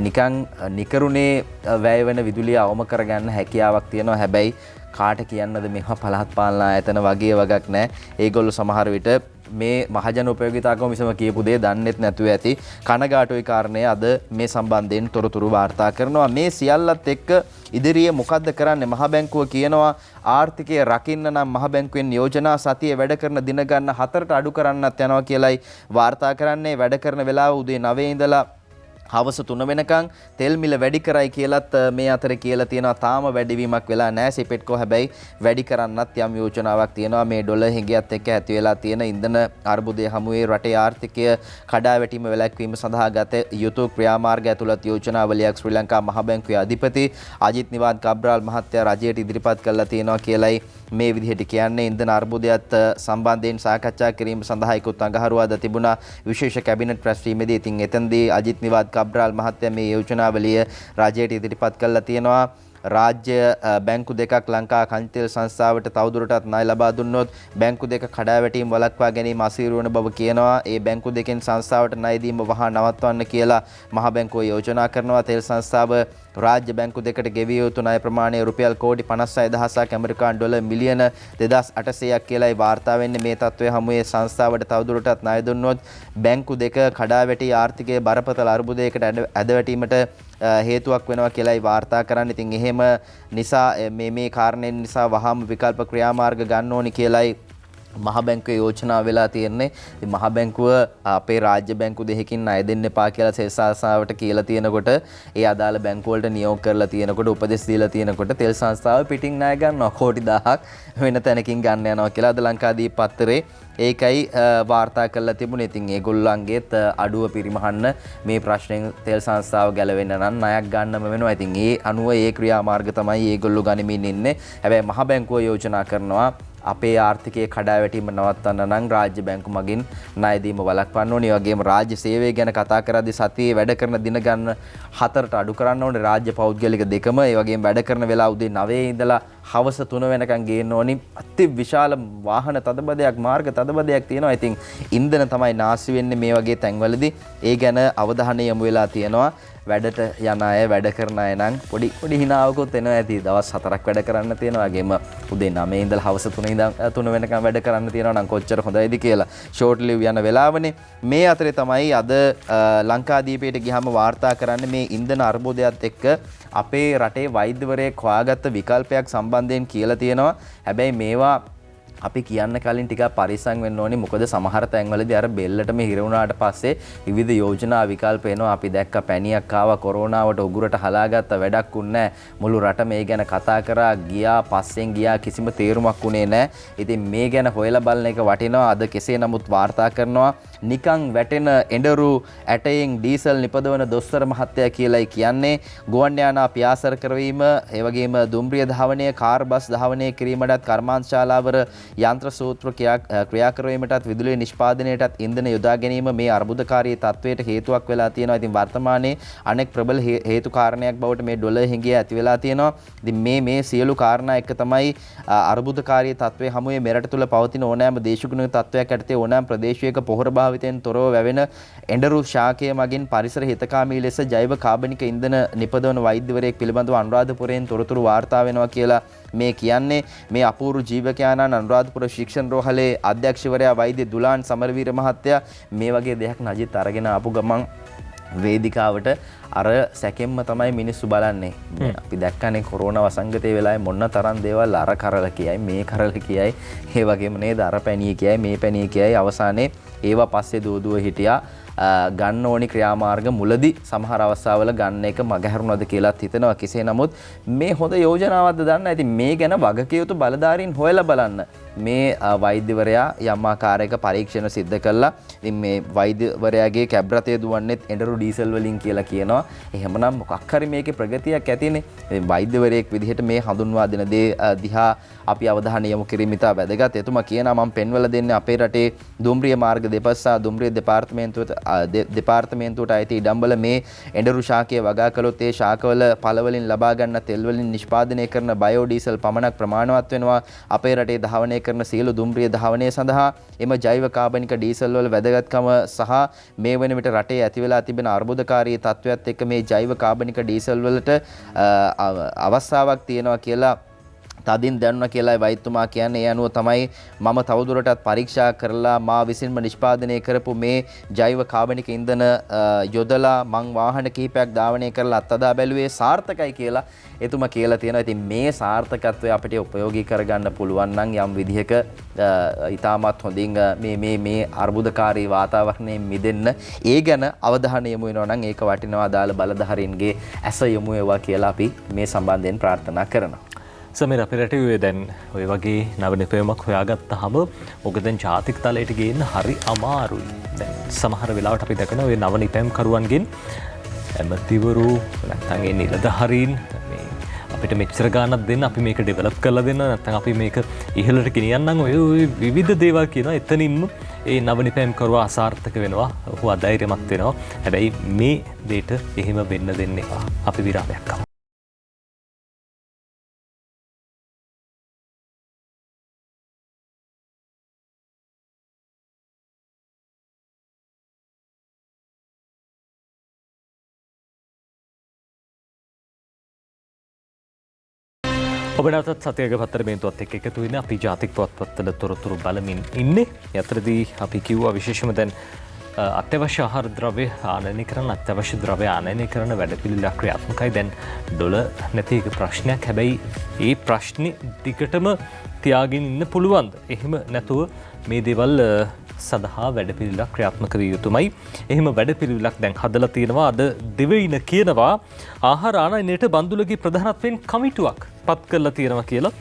නිකන් නිකරුණේ වැය වෙන විදුලිය අවම කරගන්න හැකියාවක් තියෙනවා. හැබැයි කාට කියන්නද මේවා පළාත් පාලන ආයතන වගේ වගක් නැහැ. ඒගොල්ලෝ සමහර විට මේ මහජන උපයෝගිතා කොමිසම කියපු දේ දන්නෙත් නැතුව ඇති. කනගාටුයි කාරණේ අද මේ සම්බන්ධයෙන් තොරතුරු වාර්තා කරනවා. මේ සියල්ලත් එක්ක ඉදිරියේ මොකද්ද කරන්නේ? මහ බැංකුව කියනවා ආර්ථිකය රකින්න නම් මහ බැංකුවෙන් යෝජනා සතිය වැඩ කරන දින ගන්න 4ට අඩු කරන්නත් යනවා කියලයි වාර්තා කරන්නේ. වැඩ කරන වෙලාව උදේ 9 ඉඳලා හවස 3 වෙනකන් තෙල් මිල වැඩි කරයි කියලත් මේ අතරේ කියලා තියෙනවා. තාම වැඩිවීමක් වෙලා නැහැ. සිපෙට්කෝ හැබැයි වැඩි කරන්නත් යම් යෝජනාවක් තියෙනවා. මේ ඩොලර් හිඟයත් එක්ක ඇති වෙලා තියෙන ඉන්ධන අර්බුදය හමුවේ රටේ ආර්ථිකය කඩාවැටීම වැළැක්වීම සඳහා ගත යුතු ක්‍රියාමාර්ග ඇතුළත් යෝජනාවලියක් ශ්‍රී ලංකා මහ බැංකුවේ අධිපති අජිත් නිවාඩ් කබ්‍රාල් මහත්තයා රජයට ඉදිරිපත් කළා තියෙනවා කියලයි මේ විදිහට කියන්නේ. ඉන්ධන අර්බුදයත් සම්බන්ධයෙන් සාකච්ඡා කිරීම සඳහා ඉක්ුත් අඟහරුවාදා තිබුණා විශේෂ කැබිනට් රැස්වීමේදී. ඉතින් එතෙන්දී අජිත් නිවාඩ් කබ්‍රාල් මහත්තයා මේ යෝජනාවලිය රජයට ඉදිරිපත් කළා තියෙනවා. රාජ්‍ය බැංකු දෙකක් ලංකා කන්තෙල් සංස්ථාවට තවදුරටත් ණය ලබා දුන්නොත් බැංකු දෙක කඩාවැටීම් වළක්වා ගැනීම අසීරු වන බව කියනවා. ඒ බැංකු දෙකෙන් සංස්ථාවට ණය දීම වහා නවත්වන්න කියලා මහ බැංකුව යෝජනා කරනවා. තෙල් සංස්ථාව රාජ්‍ය බැංකු දෙකට ගෙවිය යුතු ණය ප්‍රමාණය රුපියල් කෝටි 56,000ක් ඇමරිකානු ඩොලර් මිලියන 2800ක් කියලායි වාර්තා වෙන්නේ. මේ තත්ත්වය හමුවේ සංස්ථාවට තවදුරටත් ණය දුන්නොත් බැංකු දෙක කඩාවැටි ආර්ථිකයේ බරපතල අර්බුදයකට ඇදවැටීමට හේතුවක් වෙනවා කියලායි වාර්තා කරන්නේ. ඉතින් එහෙම නිසා මේ කාරණෙන් නිසා වහාම විකල්ප ක්‍රියාමාර්ග ගන්න ඕනි කියලායි මහ බැංකුවේ යෝජනා වෙලා තියෙන්නේ. ඉතින් මහ බැංකුව අපේ රාජ්‍ය බැංකු දෙකකින් ණය දෙන්න එපා කියලා සෙල්සාසාවට කියලා තියෙනකොට ඒ අදාළ බැංකු වලට නියෝග කරලා තියෙනකොට උපදෙස් දීලා තියෙනකොට තෙල් සංස්ථාව පිටින් ණය ගන්නවා කෝටි 1000ක් වෙන තැනකින් ගන්න යනවා කියලා අද ලංකාදීප පත්තරේ ඒකයි වාර්තා කරලා තිබුණේ. ඉතින් ඒගොල්ලන්ගේත් අඩුව පිරිමහන්න මේ ප්‍රශ්නෙන් තෙල් සංස්ථාව ගැලවෙන්න නම් ණයක් ගන්නම වෙනවා. ඉතින් ඒ අනුව ඒ ක්‍රියාමාර්ග තමයි ඒගොල්ලෝ ගනිමින් ඉන්නේ. හැබැයි මහ බැංකුව යෝජනා කරනවා අපේ ආර්ථිකයේ කඩාවැටීම නවත්තන්න නම් රාජ්‍ය බැංකු මගින් ණය දීම වළක්වන්න ඕනේ. ඒ වගේම රාජ්‍ය සේවය ගැන කතා කරද්දී සතියේ වැඩ කරන දින ගන්න 4ට අඩු කරන්න ඕනේ. රාජ්‍ය පෞද්ගලික දෙකම ඒ වගේම වැඩ කරන වෙලාව උදේ 9 ඉඳලා හවස 3 වෙනකන් ගේන්න ඕනි. අති විශාල වාහන තදබදයක් මාර්ග තදබදයක් තියෙනවා. ඉතින් ඉන්ධන තමයි නාස්ති වෙන්නේ මේ වගේ තැන්වලදී. ඒ ගැන අවධානය යොමු වෙලා තියෙනවා. වැඩට යන අය වැඩ කරන අය නම් පොඩි හිනාවකුත් එනවා ඇති. දවස් 4ක් වැඩ කරන්න තියෙනවා. වගේම උදේ 9 ඉඳලා හවස 3 වෙනකම් වැඩ කරන්න තියෙනවා නම් කොච්චර හොඳයිද කියලා ෂෝට් ලිව් යන වෙලාවනේ. මේ අතරේ තමයි අද ලංකාදීපයට ගියාම වාර්තා කරන්නේ මේ ඉන්ධන අර්බුදයත් එක්ක අපේ රටේ වෛද්‍යවරයෙක් හොයාගත්ත විකල්පයක් සම්බන්ධයෙන් කියලා තියෙනවා. හැබැයි මේවා අපි කියන්න කලින් ටිකක් පරිස්සම් වෙන්න ඕනේ. මොකද සමහර තැන්වලදී අර බෙල්ලටම හිර වුණාට පස්සේ විවිධ යෝජනා විකල්ප එනවා. අපි දැක්ක පැණියක් ආවා කොරෝනාවට උගුරට හලාගත්ත වැඩක් උන්නේ නැහැ. මුළු රට මේ ගැන කතා කරා ගියා පස්සෙන් ගියා කිසිම තේරුමක් උනේ නැහැ. ඉතින් මේ ගැන හොයලා බලන එක වටිනවා. අද කෙසේ නමුත් වාර්තා කරනවා නිකං වැටෙන එඬරු ඇටයෙන් ඩීසල් නිපදවන දොස්තර මහත්තයා කියලායි කියන්නේ. ගුවන් යානා පියාසර කරවීම, ඒ වගේම දුම්රිය ධාවනය, කාර් බස් ධාවනය කිරීමටත්, කර්මාන්තශාලාවල යන්ත්‍ර සූත්‍ර ක්‍රියා කරවීමටත්, විදුලිය නිෂ්පාදනයටත් ඉන්ධන යොදා ගැනීම මේ අර්බුදකාරී තත්වයට හේතුවක් වෙලා තියෙනවා. ඉතින් වර්තමානයේ අනෙක් ප්‍රබල හේතු කාරණයක් බවට මේ ඩොලර් හිඟය ඇති වෙලා තියෙනවා. ඉතින් මේ සියලු කාරණා එක්ක තමයි අර්බුදකාරී තත්වයේ හමුවේ මෙරට තුළ පවතින ඕනෑම දේශගුණික තත්වයක් යටතේ ඕනෑම ප්‍රදේශයක පොහොර භාවිතයෙන් තොරව වැවෙන එඬරු ශාකය මගින් පරිසර හිතකාමී ලෙස ජෛව කාබනික ඉන්ධන නිපදවන වෛද්‍යවරයෙක් පිළිබඳව අනුරාධපුරයෙන් තොරතුරු වාර්තා වෙනවා කියලා මේ කියන්නේ. මේ අපූර්ව ජීවකයාණන් අනුරාධපුර ශික්ෂණ රෝහලේ අධ්‍යක්ෂවරයා වෛද්‍ය දුලාන් සමරවීර මහත්තයා මේ වගේ දෙයක් නජිත් අරගෙන ආපු ගමන් වේදිකාවට අර සැකෙන්ම තමයි මිනිස්සු බලන්නේ. අපි දැක්කනේ කොරෝනා වසංගතයේ වෙලාවේ මොන තරම් දේවල් අර කරල කියයි මේ කරල කියයි, ඒ වගේම නේද අර පැණිය කියයි මේ පැණිය කියයි, අවසානයේ ඒවා පස්සේ දුව හිටියා. ගන්න ඕනි ක්‍රියාමාර්ග මුලදී සමහර අවස්ථාවල ගන්න එක මගහැරුණාද කියලාත් හිතනවා. කෙසේ නමුත් මේ හොඳ යෝජනාවක්ද දන්න. ඉතින් මේ ගැන වගකිය යුතු බලධාරීන් හොයලා බලන්න. මේ වෛද්‍යවරයා යම් ආකාරයක පරීක්ෂණ සිද්ධ කළා. ඉතින් මේ වෛද්‍යවරයාගේ කැබ් රථය දුවන්නේත් එඬරු ඩීසල් වලින් කියලා කියනවා. එහෙමනම් මොකක් හරි මේකේ ප්‍රගතියක් ඇතිනේ. මේ වෛද්‍යවරයෙක් විදිහට මේ හඳුන්වා දෙන දේ දිහා අපි අවධානය යොමු කිරීම ඉතා වැදගත්. එතුමා කියනවා මම පෙන්වලා දෙන්නේ අපේ රටේ දුම්රිය මාර්ග දෙපස්සා දුම්රිය දෙපාර්තමේන්තුවට අයිති ඉඩම්බල මේ එඬරු ශාකය වගා කළොත් ඒ ශාකවල පළවලින් ලබා ගන්න තෙල් වලින් නිෂ්පාදනය කරන බයෝ ඩීසල් පමණක් ප්‍රමාණවත් වෙනවා. අපේ රටේ ධාවනය කරන සියලු දුම්රිය ධාවනය සඳහා එම ජෛව කාබනික ඩීසල් වල වැදගත්කම සහ මේ වෙන විට රටේ ඇති වෙලා තිබෙන අර්බුදකාරී තත්ත්වයක් එක්ක මේ ජෛව කාබනික ඩීසල් වලට අවස්ථාවක් තියෙනවා කියලා තදින් දැනුණා කියලා වෛද්‍යතුමා කියන්නේ. ඒ අනුව තමයි මම තවදුරටත් පරීක්ෂා කරලා මා විසින්ම නිෂ්පාදනය කරපු මේ ජෛව කාබනික ඉන්ධන යොදලා මං වාහන කිහිපයක් ධාවනය කරලා අත්අදා බැලුවේ සාර්ථකයි කියලා එතුමා කියලා තියෙනවා. ඉතින් මේ සාර්ථකත්වය අපිට උපයෝගී කරගන්න පුළුවන් නම් යම් විදිහක ඉතාමත් හොඳින් මේ අර්බුදකාරී වාතාවරණයෙන් මිදෙන්න ඒ ගැන අවධානය යොමු වෙනවා නම් ඒක වටිනවා. අදාළ බලධාරීන්ගේ ඇස යොමු වේවා කියලා අපි මේ සම්බන්ධයෙන් ප්‍රාර්ථනා කරනවා. සමීර අපේ රටේ දැන් ඔය වගේ නව නිපැයුමක් හොයාගත්තාම ඔක දැන් ජාතික තලයට ගේන්න හරි අමාරුයි. දැන් සමහර වෙලාවට අපි දකින ඔය නව නිපැයුම් කරුවන්ගෙන් ඇමතිවරු නැත්නම් ඒ නිලධාරීන් මේ අපිට මෙච්චර ගාණක් දෙන්න, අපි මේක ඩෙවලොප් කරලා දෙන්න, නැත්නම් අපි මේක ඉහළට ගෙනියන්නම් ඔය විවිධ දේවල් කියනවා. එතනින්ම ඒ නව නිපැයුම් කරුවා අසාර්ථක වෙනවා, ඔහු අධෛර්යමත් වෙනවා. හැබැයි මේ දෙයට එහෙම වෙන්න දෙන්න එපා. අපි විරාමයක් ගමු. ඔබ නැවතත් සතියක පත්තරමේන්තුවත් එක්ක එකතු වෙන අපි ජාතික පුවත්පත්වල තොරතුරු බලමින් ඉන්නේ. යතරදී අපි කිව්වා විශේෂම දැන් අත්‍යවශ්‍ය ආහාර ද්‍රව්‍ය ආනයනය කරන, අත්‍යවශ්‍ය ද්‍රව්‍ය ආනයනය කරන වැඩපිළිවෙලක් ක්‍රියාත්මකයි. දැන් ඩොලර් නැති එක ප්‍රශ්නයක්. හැබැයි ඒ ප්‍රශ්නේ දිගටම තියාගෙන ඉන්න පුළුවන්ද? එහෙම නැතුව මේ දේවල් සඳහා වැඩපිළිවෙලක් ක්‍රියාත්මක විය යුතුමයි. එහෙම වැඩපිළිවෙලක් දැන් හදලා තියෙනවා. අද දෙවයින කියනවා ආහාර ආනයනයට බන්දුලගේ ප්‍රධානත්වයෙන් කමිටුවක් පත් කරලා තියෙනවා කියලා.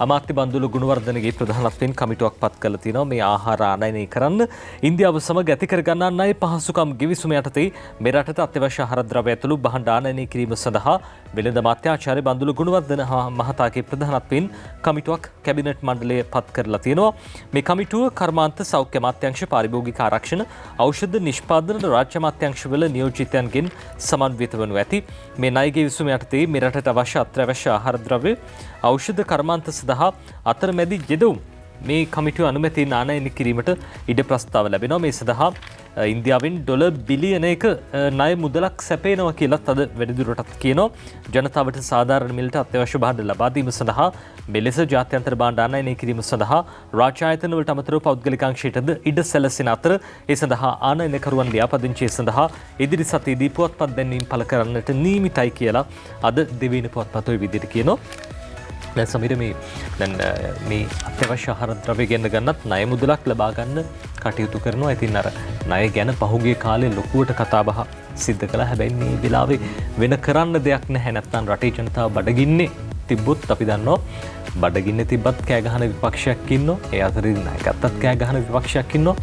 අමාත්‍ය බන්දුල ගුණවර්ධනගේ ප්‍රධානත්වයෙන් කමිටුවක් පත් කරලා තියෙනවා මේ ආහාර ආනයනය කරන්න. ඉන්දියාව සමග ඇති කර ගන්නන් අය පහසුකම් ගෙවිසුම යටතේ මෙරටට අත්‍යවශ්‍ය ආහාර ද්‍රව්‍ය ඇතුළු භාණ්ඩ ආනයනය කිරීම සඳහා වෙළඳ අමාත්‍යාචාර්ය බන්දුල ගුණවර්ධන මහතාගේ ප්‍රධානත්වයෙන් කමිටුවක් කැබිනට් මණ්ඩලය පත් කරලා තියෙනවා. මේ කමිටුව කර්මාන්ත සෞඛ්‍ය අමාත්‍යාංශ, පාරිභෝගික ආරක්ෂණ, ඖෂධ නිෂ්පාදන රාජ්‍ය අමාත්‍යාංශවල නියෝජිතයන්ගෙන් සමන්විත වනු ඇති. මේ ණය ගෙවිසුම යටතේ මෙරටට අවශ්‍ය අත්‍යවශ්‍ය ආහාර ද්‍රව්‍ය, ඖෂධ කර්මාන්ත සඳහා අතරමැදි යෙදවුම් මේ කමිටුව අනුමැතියෙන් ආනයනය කිරීමට ඉඩ ප්‍රස්තාව ලැබෙනවා. මේ සඳහා ඉන්දියාවෙන් ඩොලර් බිලියනයක ණය මුදලක් සැපේනවා කියලත් අද වැඩිදුරටත් කියනවා. ජනතාවට සාධාරණ මිලට අත්‍යවශ්‍ය භාණ්ඩ ලබා දීම සඳහා මෙලෙස ජාත්‍යන්තර භාණ්ඩ ආනයනය කිරීම සඳහා රාජ්‍ය ආයතනවලට අමතරව පෞද්ගලික අංශයටද ඉඩ සැලසෙන අතර ඒ සඳහා ආනයනකරුවන් ලියාපදිංචිය සඳහා ඉදිරි සතියේදී පුවත්පත් දැන්වීම් පළ කරන්නට නියමිතයි කියලා අද දෙවයින පුවත්පත ඔය විදිහට කියනවා. දැන් සමීර මේ අත්‍යවශ්‍ය ආහාර ද්‍රව්‍ය ගෙන්න ගන්නත් ණය මුදලක් ලබා ගන්න කටයුතු කරනවා. ඉතින් අර ණය ගැන පහුගිය කාලේ ලොකුවට කතා බහ සිද්ධ කළා. හැබැයි මේ වෙලාවේ වෙන කරන්න දෙයක් නැහැ. නැත්නම් රටේ ජනතාව බඩගින්නේ තිබ්බොත් අපි දන්නවා බඩගින්න තිබ්බත් කෑ ගහන විපක්ෂයක් ඉන්නවා. ඒ අතරින් ණය ගත්තත් කෑ ගහන විපක්ෂයක් ඉන්නවා.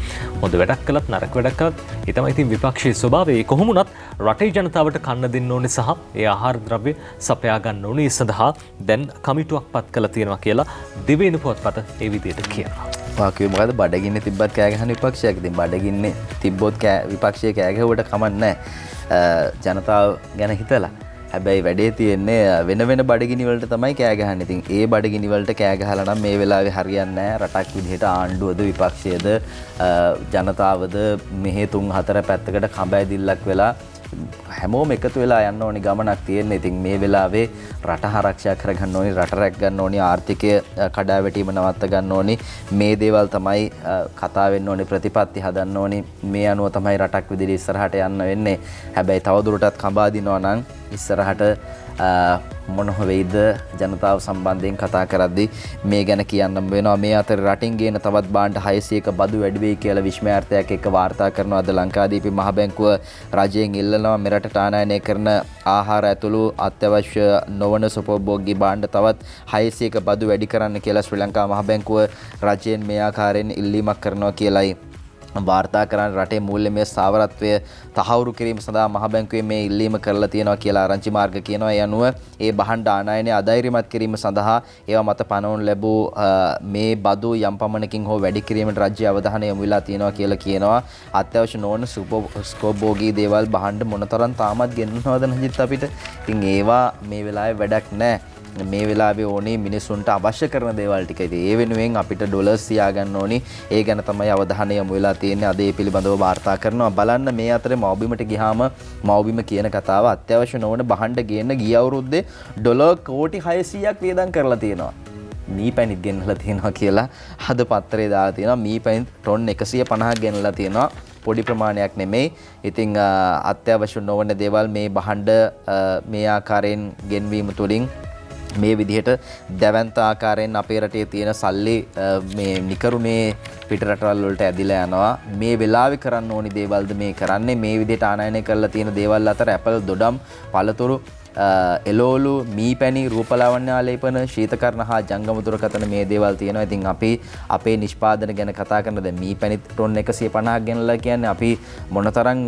හොඳ වැඩක් කළත් නරක වැඩක් කළත් ඒ තමයි ඉතින් විපක්ෂයේ ස්වභාවය. ඒ කොහොම වුණත් රටේ ජනතාවට කන්න දෙන්න ඕනේ සහ ඒ ආහාර ද්‍රව්‍ය සපයා ගන්න ඕනේ. ඒ සඳහා දැන් කමිටුවක් පත් කරලා තියෙනවා කියලා දිවයින පුවත්පත ඒ විදිහට කියනවා. වාකිය මොකද බඩගින්නේ තිබ්බත් කෑ ගහන විපක්ෂයක්. ඉතින් බඩගින්නේ තිබ්බොත් විපක්ෂයේ කෑ ගැහුවට කමක් නැහැ. ජනතාව ගැන හිතලා. හැබැයි වැඩේ තියෙන්නේ වෙන වෙන බඩගිනි වලට තමයි කෑ ගහන්නේ. ඉතින් ඒ බඩගිනි වලට කෑ ගහලා නම් මේ වෙලාවේ හරියන්නේ නැහැ. රටක් විදිහට ආණ්ඩුවද විපක්ෂයේද ජනතාවද මෙහි 3-4 පැත්තකට කඹැදිල්ලක් වෙලා හැමෝම එකතු වෙලා යන්න ඕනි ගමනක් තියෙන. ඉතින් මේ වෙලාවේ රට ආරක්ෂා කරගන්න ඕනි, රට රැක ගන්න ඕනි, ආර්ථිකය කඩාවැටීම නවත්ත ගන්න ඕනි. මේ දේවල් තමයි කතා වෙන්න ඕනි, ප්‍රතිපත්ති හදන්න ඕනි. මේ අනුව තමයි රටක් විදිහට ඉස්සරහට යන්න වෙන්නේ. හැබැයි තවදුරටත් කඹා දිනවා නම් ඉස්සරහට මොන වෙයිද ජනතාව සම්බන්ධයෙන් කතා කරද්දී මේ ගැන කියන්න වෙනවා. මේ අතර රටින් ගේන තවත් භාණ්ඩ 600ක බදු වැඩි වෙයි කියලා විශ්මයාර්ථයක් එක්ක වාර්තා කරනවා. අද ලංකාදීපි මහ බැංකුව රජයෙන් ඉල්ලනවා මෙරටට ආනයනය කරන ආහාර ඇතුළු අත්‍යවශ්‍ය නොවන සුපභෝගී භාණ්ඩ තවත් 600ක බදු වැඩි කරන්න කියලා ශ්‍රී ලංකා මහ බැංකුව රජයෙන් මේ ආකාරයෙන් ඉල්ලීමක් කරනවා කියලායි වාර්තා කරන. රටේ මූල්‍යමය ස්ථාවරත්වය තහවුරු කිරීම සඳහා මහ බැංකුවේ මේ ඉල්ලීම කරලා තියෙනවා කියලා ආරංචි මාර්ග කියනවා. ඒ අනුව ඒ භාණ්ඩ ආනයනය අධෛර්යමත් කිරීම සඳහා ඒවා මත පනවනු ලැබූ මේ බදු යම් පමණකින් හෝ වැඩි කිරීමට රාජ්‍ය අවධානය යොමු වෙලා තියෙනවා කියලා කියනවා. අත්‍යවශ්‍ය නොවන සුපභෝගී දේවල් භාණ්ඩ මොනතරම් තාමත් ගෙන්නනවද නේද අපිට. ඉතින් ඒවා මේ වෙලාවේ වැඩක් නැහැ. මේ වෙලාවේ ඕනේ මිනිසුන්ට අවශ්‍ය කරන දේවල් ටික. ඉතින් ඒ වෙනුවෙන් අපිට ඩොලර්ස් තියාගන්න ඕනි. ඒ ගැන තමයි අවධානය යොමු වෙලා තියෙන්නේ. අද ඒ පිළිබඳව වාර්තා කරනවා. බලන්න මේ අතරේ මව්බිමට ගියාම මව්බිම කියන කතාව අත්‍යවශ්‍ය නොවන භාණ්ඩ ගේන්න ගිය අවුරුද්දේ ඩොලර් කෝටි 600ක් වියදම් කරලා තියෙනවා. මී පැණිත් ගෙන්නලා තියෙනවා කියලා අද පත්තරේ දාලා තියෙනවා. මී පැණි ටොන් 150ක් ගෙනලා තියෙනවා. පොඩි ප්‍රමාණයක් නෙමෙයි. ඉතින් අත්‍යවශ්‍ය නොවන දේවල් මේ භාණ්ඩ මේ ආකාරයෙන් ගෙන්වීම තුළින් මේ විදිහට දැවැන්ත ආකාරයෙන් අපේ රටේ තියෙන සල්ලි මේ නිකරුණේ පිට රටවල් වලට ඇදිලා යනවා. මේ වෙලාවේ කරන්න ඕනි දේවල්ද මේ කරන්නේ. මේ විදිහට ආනයනය කරලා තියෙන දේවල් අතර ඇපල් දොඩම් පළතුරු එළවලු මී පැණි රූපලාවන්‍ය ආලේපන ශීතකරණ හා ජංගම දුරකථන මේ දේවල් තියෙනවා. ඉතින් අපි අපේ නිෂ්පාදන ගැන කතා කරන දැන් මී පැණි ටොන් 150ක් ගෙනලා කියන්නේ අපි මොනතරම්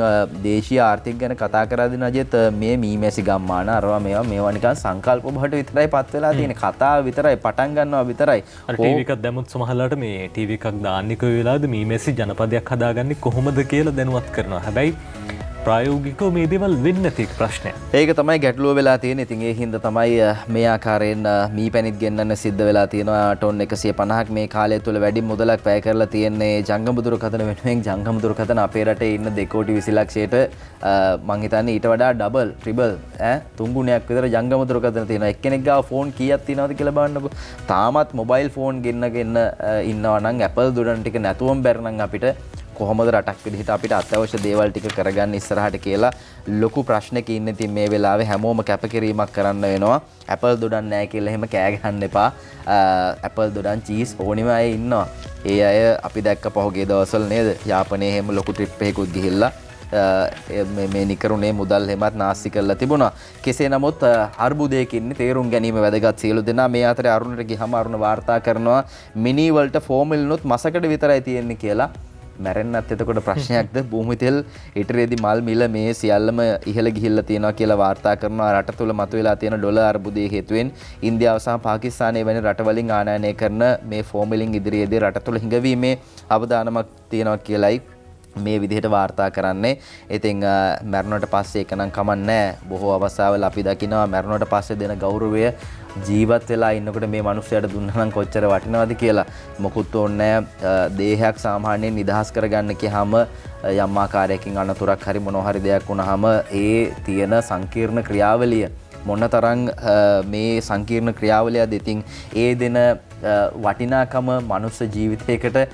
දේශීය ආර්ථික ගැන කතා කරද්දී නජෙත් මේ මී මැසි ගම්මාන අරවා මේවා නිකන් සංකල්ප බහට විතරයි පත් වෙලා තියෙන්නේ. කතාව විතරයි පටන් ගන්නවා විතරයි. ටීවී එකක් දැම්මොත් සමහරලාට මේ ටීවී එකක් දාන්නේ කොයි වෙලාවද මේ මැසි ජනපදයක් හදාගන්නේ කොහොමද කියලා දැනුවත් කරනවා. හැබැයි ප්‍රායෝගිකව මේ දේවල් වෙන්නේ නැති ප්‍රශ්නයක්. ඒක තමයි ගැටලුව වෙලා තියෙන්නේ. ඉතින් ඒ හින්දා තමයි මේ ආකාරයෙන් මී පැණිත් ගෙන්නන්න සිද්ධ වෙලා තියෙනවා. ටොන් 150ක් මේ කාලය තුල වැඩි මුදලක් වැය කරලා තියෙන්නේ ජංගම දුරකථන වෙනුවෙන්. ජංගම දුරකථන අපේ රටේ ඉන්න 2 කෝටි 20 ලක්ෂයට මං හිතන්නේ ඊට වඩා ඩබල් ට්‍රිබල් තුන් ගුණයක් විතර ජංගම දුරකථන තියෙනවා. එක්කෙනෙක් ගාව ෆෝන් කීයක් තියෙනවද කියලා බලන්නකෝ. තාමත් මොබයිල් ෆෝන් ගෙන්නගෙන ඉන්නවා නම් Apple දුරන් ටික නැතුවම බැර නම් අපිට කොහොමද රටක් විදිහට අපිට අත්‍යවශ්‍ය දේවල් ටික කරගන්න ඉස්සරහට කියලා ලොකු ප්‍රශ්නක ඉන්නේ. ඉතින් මේ වෙලාවේ හැමෝම කැපකිරීමක් කරන්න වෙනවා. Apple දොඩන් නැහැ කියලා එහෙම කෑ ගහන්න එපා. Apple දොඩන් චීස් ඕනිම අය ඉන්නවා. ඒ අය අපි දැක්ක පහුගිය දවස්වල නේද යාපනයේ එහෙම ලොකු ට්‍රිප් එකකුත් ගිහිල්ලා මේ නිකරුණේ මුදල් හැමත් නාස්ති කරලා තිබුණා. කෙසේ නමුත් අර්බුදයකින් තේරුම් ගැනීම වැදගත්. සියලු දෙනා මේ අතරේ අරුණට ගිහම අරුණ වාර්තා කරනවා මිනි වලට ෆෝමිල්නුත් මසකට විතරයි තියෙන්නේ කියලා. මැරෙන්නත් එතකොට ප්‍රශ්නයක්ද? භූමි තෙල් ඊටරේදී මල් මිල මේ සියල්ලම ඉහළ ගිහිල්ලා තියෙනවා කියලා වාර්තා කරනවා. රට තුල මතුවලා තියෙන ඩොලර් අර්බුදයේ හේතුවෙන් ඉන්දියාව සහ පාකිස්තානය වැනි රටවලින් ආනයනය කරන මේ ෆෝමිලින් ඉදිරියේදී රට තුල හිඟවීමේ අවදානමක් තියෙනවා කියලයි මේ විදිහට වාර්තා කරන්නේ. ඉතින් මරණයට පස්සේ එක නම් කමන්නේ. බොහෝ අවස්ථාවල අපි දකිනවා මරණයට පස්සේ දෙන ගෞරවය ජීවත් වෙලා ඉන්නකොට මේ මිනිස්සයාට දුන්නා නම් කොච්චර වටිනවද කියලා. මොකුත් ඕනේ දේහයක් සාමාන්‍යයෙන් නිදහස් කරගන්න කියහම යම් ආකාරයකින් අනතුරක් හරි මොනවා හරි දෙයක් වුණාම ඒ තියෙන සංකීර්ණ ක්‍රියාවලිය මොනතරම් මේ සංකීර්ණ ක්‍රියාවලියද. ඉතින් ඒ දෙන වටිනාකම මනුස්ස ජීවිතයකට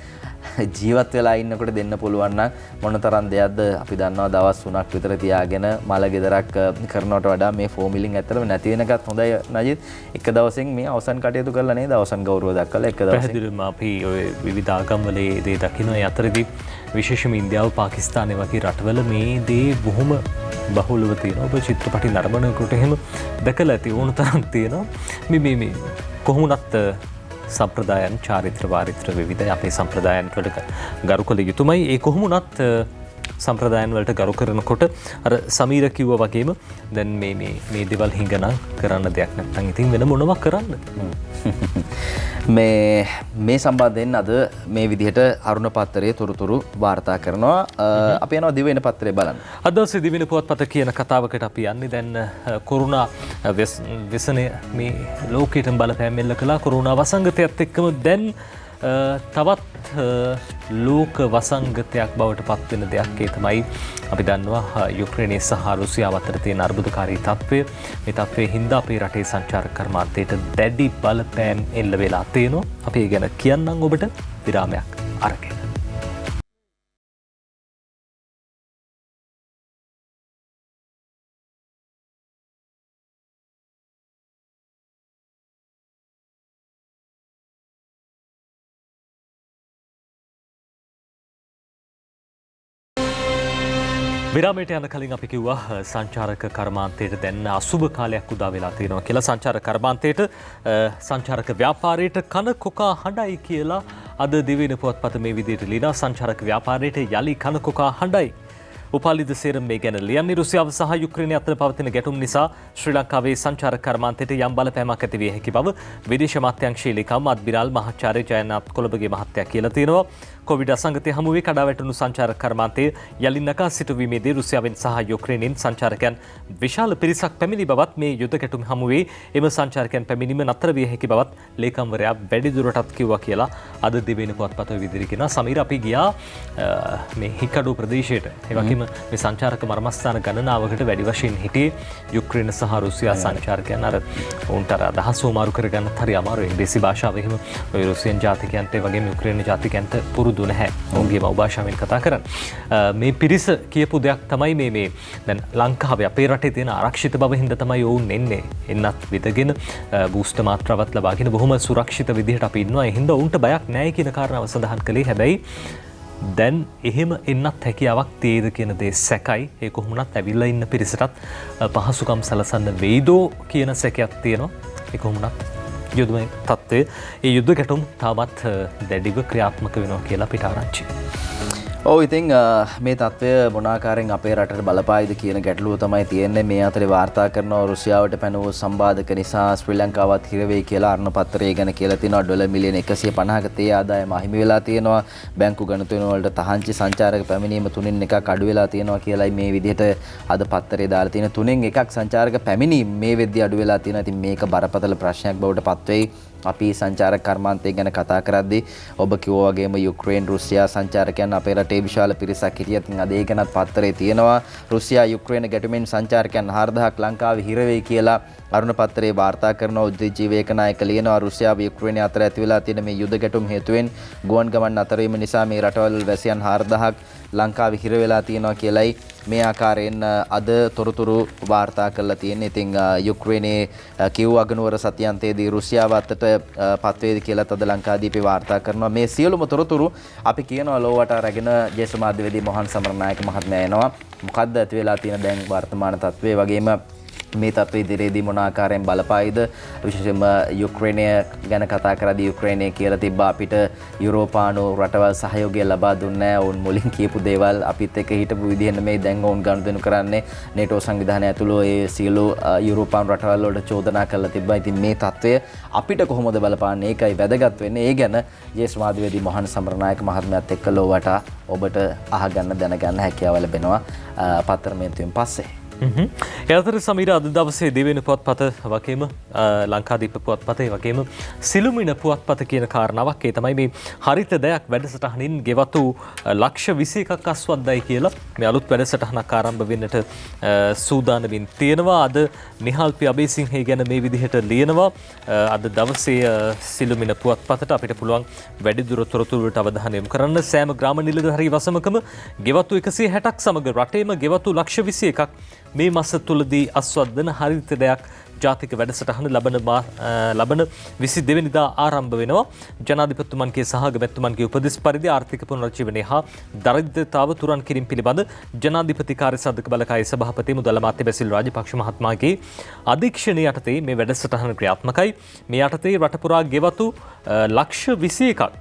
ජීවත් වෙලා ඉන්නකොට දෙන්න පුළුවන් නම් මොනතරම් දෙයක්ද අපි දන්නවා. දවස් 3ක් විතර තියාගෙන මල ගෙදරක් කරනවට වඩා මේ ෆෝමිලින් ඇත්තටම නැති වෙන එකත් හොඳයි නජිත්. එක දවසෙන් මේ අවසන් කටයුතු කරලා නේද අවසන් ගෞරව දක්වලා එක දවසෙන් පැහැදිලිවම අපි ඔය විවිධ ආගම්වල ඒ දේ දකින්න. ඒ අතරදී විශේෂයෙන්ම ඉන්දියාව පාකිස්තානය වගේ රටවල මේ දේ බොහොම බහුලව තියෙනවා. ඔබ චිත්‍රපටි නරඹනකොට එහෙම දැකලා ඇති ඕන තරම් තියෙනවා. මේ කොහොමුණත් සම්ප්‍රදායන් චාරිත්‍ර වාරිත්‍ර විවිධ අපේ සම්ප්‍රදායන් වලට ගරු කළ යුතුමයි. ඒ කොහොමුණත් සම්ප්‍රදායන් වලට ගරු කරනකොට අර සමීර කිව්වා වගේම දැන් මේ දේවල් හිඟනම් කරන්න දෙයක් නැත්නම් ඉතින් වෙන මොනවා කරන්න. මේ සම්බන්ධයෙන් අද මේ විදිහට අරුණ පත්තරයේ තොරතුරු වාර්තා කරනවා. අපි යනවා දිවයින පත්තරේ බලන්න. අද දවසේ දිවයින පුවත්පත කියන කතාවකට අපි යන්නේ. දැන් කොරුණා ව්‍යසනය මේ ලෝකයට බලපෑම් එල්ල කළා. කොරුණා වසංගතයත් එක්කම දැන් තවත් ලෝක වසංගතයක් බවට පත්වෙන දෙයක් ඒ තමයි අපි දන්නවා යුක්‍රේනයේ සහ රුසියාව අතර තියෙන අර්බුදකාරී තත්ත්වය. මේ තත්ත්වයේ හින්දා අපේ රටේ සංචාරක කර්මාන්තයට දැඩි බලපෑම් එල්ල වෙලා තියෙනවා. අපි ඒ ගැන කියන්නම් ඔබට විරාමයක් අරගෙන. විරාමයට යන කලින් අපි කිව්වා සංචාරක කර්මාන්තයට දැන් අසුබ කාලයක් උදා වෙලා තියෙනවා කියලා. සංචාරක කර්මාන්තයට සංචාරක ව්‍යාපාරයට කන කොකා හඬයි කියලා අද දිවයින පුවත්පත මේ විදිහට ලියනවා. සංචාරක ව්‍යාපාරයට යලි කන කොකා හඬයි. උපාලිද සේරම මේ ගැන ලියන්නේ රුසියාව සහ යුක්‍රේනය අතර පවතින ගැටුම් නිසා ශ්‍රී ලංකාවේ සංචාරක කර්මාන්තයට යම් බලපෑමක් ඇති විය හැකි බව විදේශ අමාත්‍යාංශයේ ලේකම් අද්මිරාල් මහාචාර්ය ජයනාත් කොළඹගේ මහත්තයා කියලා තියෙනවා. කොවිඩ් අසංගතය හමුවේ කඩාවැටුණු සංචාරක කර්මාන්තයේ යලින් නකා සිටුවීමේදී රුසියාවෙන් සහ යුක්‍රේනයෙන් සංචාරකයන් විශාල පිරිසක් පැමිණි බවත් මේ යුද ගැටුම් හමුවේ එම සංචාරකයන් පැමිණීම නතර විය හැකි බවත් ලේකම්වරයා වැඩිදුරටත් කිව්වා කියලා අද දිවයින පුවත්පත විදිහට කියනවා. සමීර අපි ගියා මේ හික්කඩුව ප්‍රදේශයට. ඒ වගේම මේ සංචාරක මර්මස්ථාන ගණනාවකට වැඩි වශයෙන් හිටියේ යුක්‍රේන සහ රුසියා සංචාරකයන්. අර උන්ට අදහස් වමාරු කරගන්නත් හරි අමාරුයි. ඉංග්‍රීසි භාෂාව එහෙම ඔය රුසියන් ජාතිකයන්ට ඒ වගේම යුක්‍රේන ජාතිකයන්ට පුරුදු නැහැ. ඔවුන්ගේ මව් භාෂාවෙන් කතා කරන්න. මේ පිරිස කියපු දෙයක් තමයි මේ දැන් ලංකාවේ අපේ රටේ තියෙන ආරක්ෂිත බව හින්දා තමයි ඔවුන් එන්නේ. එන්නත් විදගෙන බූස්ටර් මාත්‍රාවත් ලබාගෙන බොහොම සුරක්ෂිත විදිහට අපි ඉන්නවා. ඒ හින්දා ඔවුන්ට බයක් නැහැ කියන කාරණාව සඳහන් කළේ. හැබැයි දැන් එහෙම එන්නත් හැකියාවක් තියෙද කියන දේ සැකයි. ඒ කොහොමුණත් ඇවිල්ලා ඉන්න පිරිසටත් පහසුකම් සලසන්න වෙයිදෝ කියන සැකයක් තියෙනවා. ඒ කොහොමුණත් යුද්ධමය තත්ත්වය ඒ යුද්ධ ගැටුම් තාමත් දැඩිව ක්‍රියාත්මක වෙනවා කියලා පිට ආරංචි. ඔව් ඉතින් මේ තත්ත්වය මොනාකාරයෙන් අපේ රටට බලපායිද කියන ගැටලුව තමයි තියෙන්නේ. මේ අතරේ වාර්තා කරනවා රුසියාවට පැනවූ සම්බාධක නිසා ශ්‍රී ලංකාවත් හිර වෙයි කියලා අරුණ පත්‍රය ගැන කියලා තිනවා. ඩොලර් මිලියන 150ක තේ ආදායම අහිමි වෙලා තියෙනවා. බැංකු ගණතුන් වලට තහංචි සංචාරක පැමිණීම 3න් 1ක් අඩු වෙලා තියෙනවා කියලායි මේ විදිහට අද පත්‍රයේ දාලා තියෙන. 3න් 1ක් සංචාරක පැමිණීම මේ වෙද්දී අඩු වෙලා තියෙනවා. ඉතින් මේක බරපතල ප්‍රශ්නයක් බවට පත් වෙයි. අපි සංචාරක කර්මාන්තය ගැන කතා කරද්දී ඔබ කිව්වා වගේම යුක්‍රේන රුසියා සංචාරකයන් අපේ රටේ විශාල පිරිසක් හිටියත් අද ඒ ගැනත් පත්තරේ තියෙනවා. රුසියා යුක්‍රේන ගැටුමෙන් සංචාරකයන් 4000ක් ලංකාවේ හිර වෙයි කියලා අරුණ පත්‍රයේ වාර්තා කරන උද්දීජී වේකනායක ලියනවා. රුසියාව යුක්‍රේනය අතර ඇති වෙලා තියෙන මේ යුද ගැටුම් හේතුවෙන් ගුවන් ගමන් අතර වීම නිසා මේ රටවල් වැසියන් 4000ක් ලංකාවේ හිර වෙලා තියෙනවා කියලයි මේ ආකාරයෙන් අද තොරතුරු වාර්තා කරලා තියෙන්නේ. ඉතින් යුක්‍රේනයේ කිව් අගනුවර සතියන්තයේදී රුසියාව අතට පත්වේද කියලාත් අද ලංකාදීපේ වාර්තා කරනවා. මේ සියලුම තොරතුරු අපි කියනවා ලෝවට අරගෙන ජේෂ්ඨ මාධ්‍යවේදී මොහන් සමරනායක මහත්මයා එනවා. මොකද්ද ඇති වෙලා තියෙන දැන් වර්තමාන තත්ත්වය වගේම මේ තත්ත්වයේ ඉදිරියේදී මොන ආකාරයෙන් බලපායිද විශේෂයෙන්ම යුක්‍රේනය ගැන කතා කරද්දී යුක්‍රේනය කියලා තිබ්බා අපිට යුරෝපානු රටවල් සහයෝගය ලබා දුන්නේ නැහැ. ඔවුන් මුලින් කියපු දේවල් අපිත් එක්ක හිටපු විදිහ නෙමෙයි දැන් ඔවුන් ගනුදෙනු කරන්නේ. නේටෝ සංවිධානය ඇතුළු ඒ සියලු යුරෝපානු රටවල් වලට චෝදනා කරලා තිබ්බා. ඉතින් මේ තත්ත්වය අපිට කොහොමද බලපාන්නේ? ඒකයි වැදගත් වෙන්නේ. ඒ ගැන ජේෂ්ඨ මාධ්‍යවේදී මොහන් සමරනායක මහත්මයාත් එක්ක ලෝවට ඔබට අහගන්න දැනගන්න හැකියාව ලැබෙනවා පත්තරමේන්තුවෙන් පස්සේ. එතර සමීර අද දවසේ දෙවෙනි පුවත්පත වගේම ලංකාදීප පුවත්පතේ වගේම සිළුමිණ පුවත්පත කියන කාරණාවක්. ඒ තමයි මේ හරිත දයක් වැඩසටහනින් ගෙවතු ලක්ෂ 21ක් අස්වද්දයි කියලා මේ අලුත් වැඩසටහනක් ආරම්භ වෙන්නට සූදානමින් තියෙනවා. අද නිහාල්පි අබේසිංහ ගැන මේ විදිහට ලියනවා. අද දවසේ සිළුමිණ පුවත්පතට අපිට පුළුවන් වැඩිදුර තොරතුරු වලට අවධානය යොමු කරන්න. සෑම ග්‍රාම නිලධාරී වසමකම ගෙවතු 160ක් සමග රටේම ගෙවතු ලක්ෂ 21ක් මේ මාස තුලදී අස්වද්දන හරිත දයක් ජාතික වැඩසටහන ලබන 22 වෙනිදා ආරම්භ වෙනවා. ජනාධිපතිතුමන්ගේ සහ අගමැතිතුමන්ගේ උපදෙස් පරිදි ආර්ථික පුනරුජ්ජීවනය හා දරිද්‍රතාව තුරන් කිරීම පිළිබඳ ජනාධිපති කාර්යසාධක බලකායේ සභාපති මුදල අමාත්‍ය බැසිල් රාජපක්ෂ මහත්මයාගේ අධීක්ෂණය යටතේ මේ වැඩසටහන ක්‍රියාත්මකයි. මේ යටතේ රට පුරා ගෙවතු ලක්ෂ 21ක්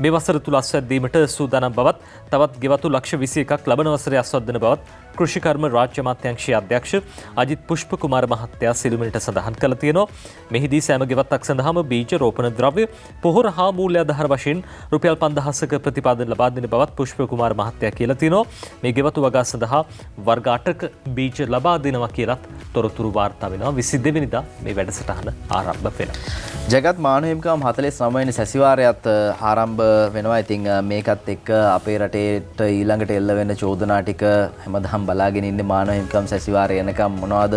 මේ වසර තුල අස්වැද්දීමට සූදානම් බවත් තවත් ගෙවතු ලක්ෂ 21ක් ලබන වසරේ අස්වද්දන බවත් කෘෂිකර්ම රාජ්‍ය අමාත්‍යාංශයේ අධ්‍යක්ෂ අජිත් පුෂ්ප කුමාර මහත්තයා සිළුමිණිට සඳහන් කළ තියෙනවා. මෙහිදී සෑම ගෙවත්තක් සඳහාම බීජ රෝපණ ද්‍රව්‍ය පොහොර හා මූල්‍ය ආධාර වශයෙන් රුපියල් 5000ක ප්‍රතිපාදන ලබා දෙන බවත් පුෂ්ප කුමාර මහත්තයා කියලා තියෙනවා. මේ ගෙවතු වගා සඳහා වර්ග 8ක බීජ ලබා දෙනවා කියලත් තොරතුරු වාර්තා වෙනවා. 22 වෙනිදා මේ වැඩසටහන ආරම්භ වෙනවා. ජගත් මානව හිමිකම් 49 වෙනි සැසිවාරයත් ආරම්භ වෙනවා. ඉතින් මේකත් එක්ක අපේ රටේට ඊළඟට එල්ල වෙන චෝදනා ටික හැමදාම බලාගෙන ඉන්නේ මානව හිමිකම් සැසිවාරය එනකම් මොනවද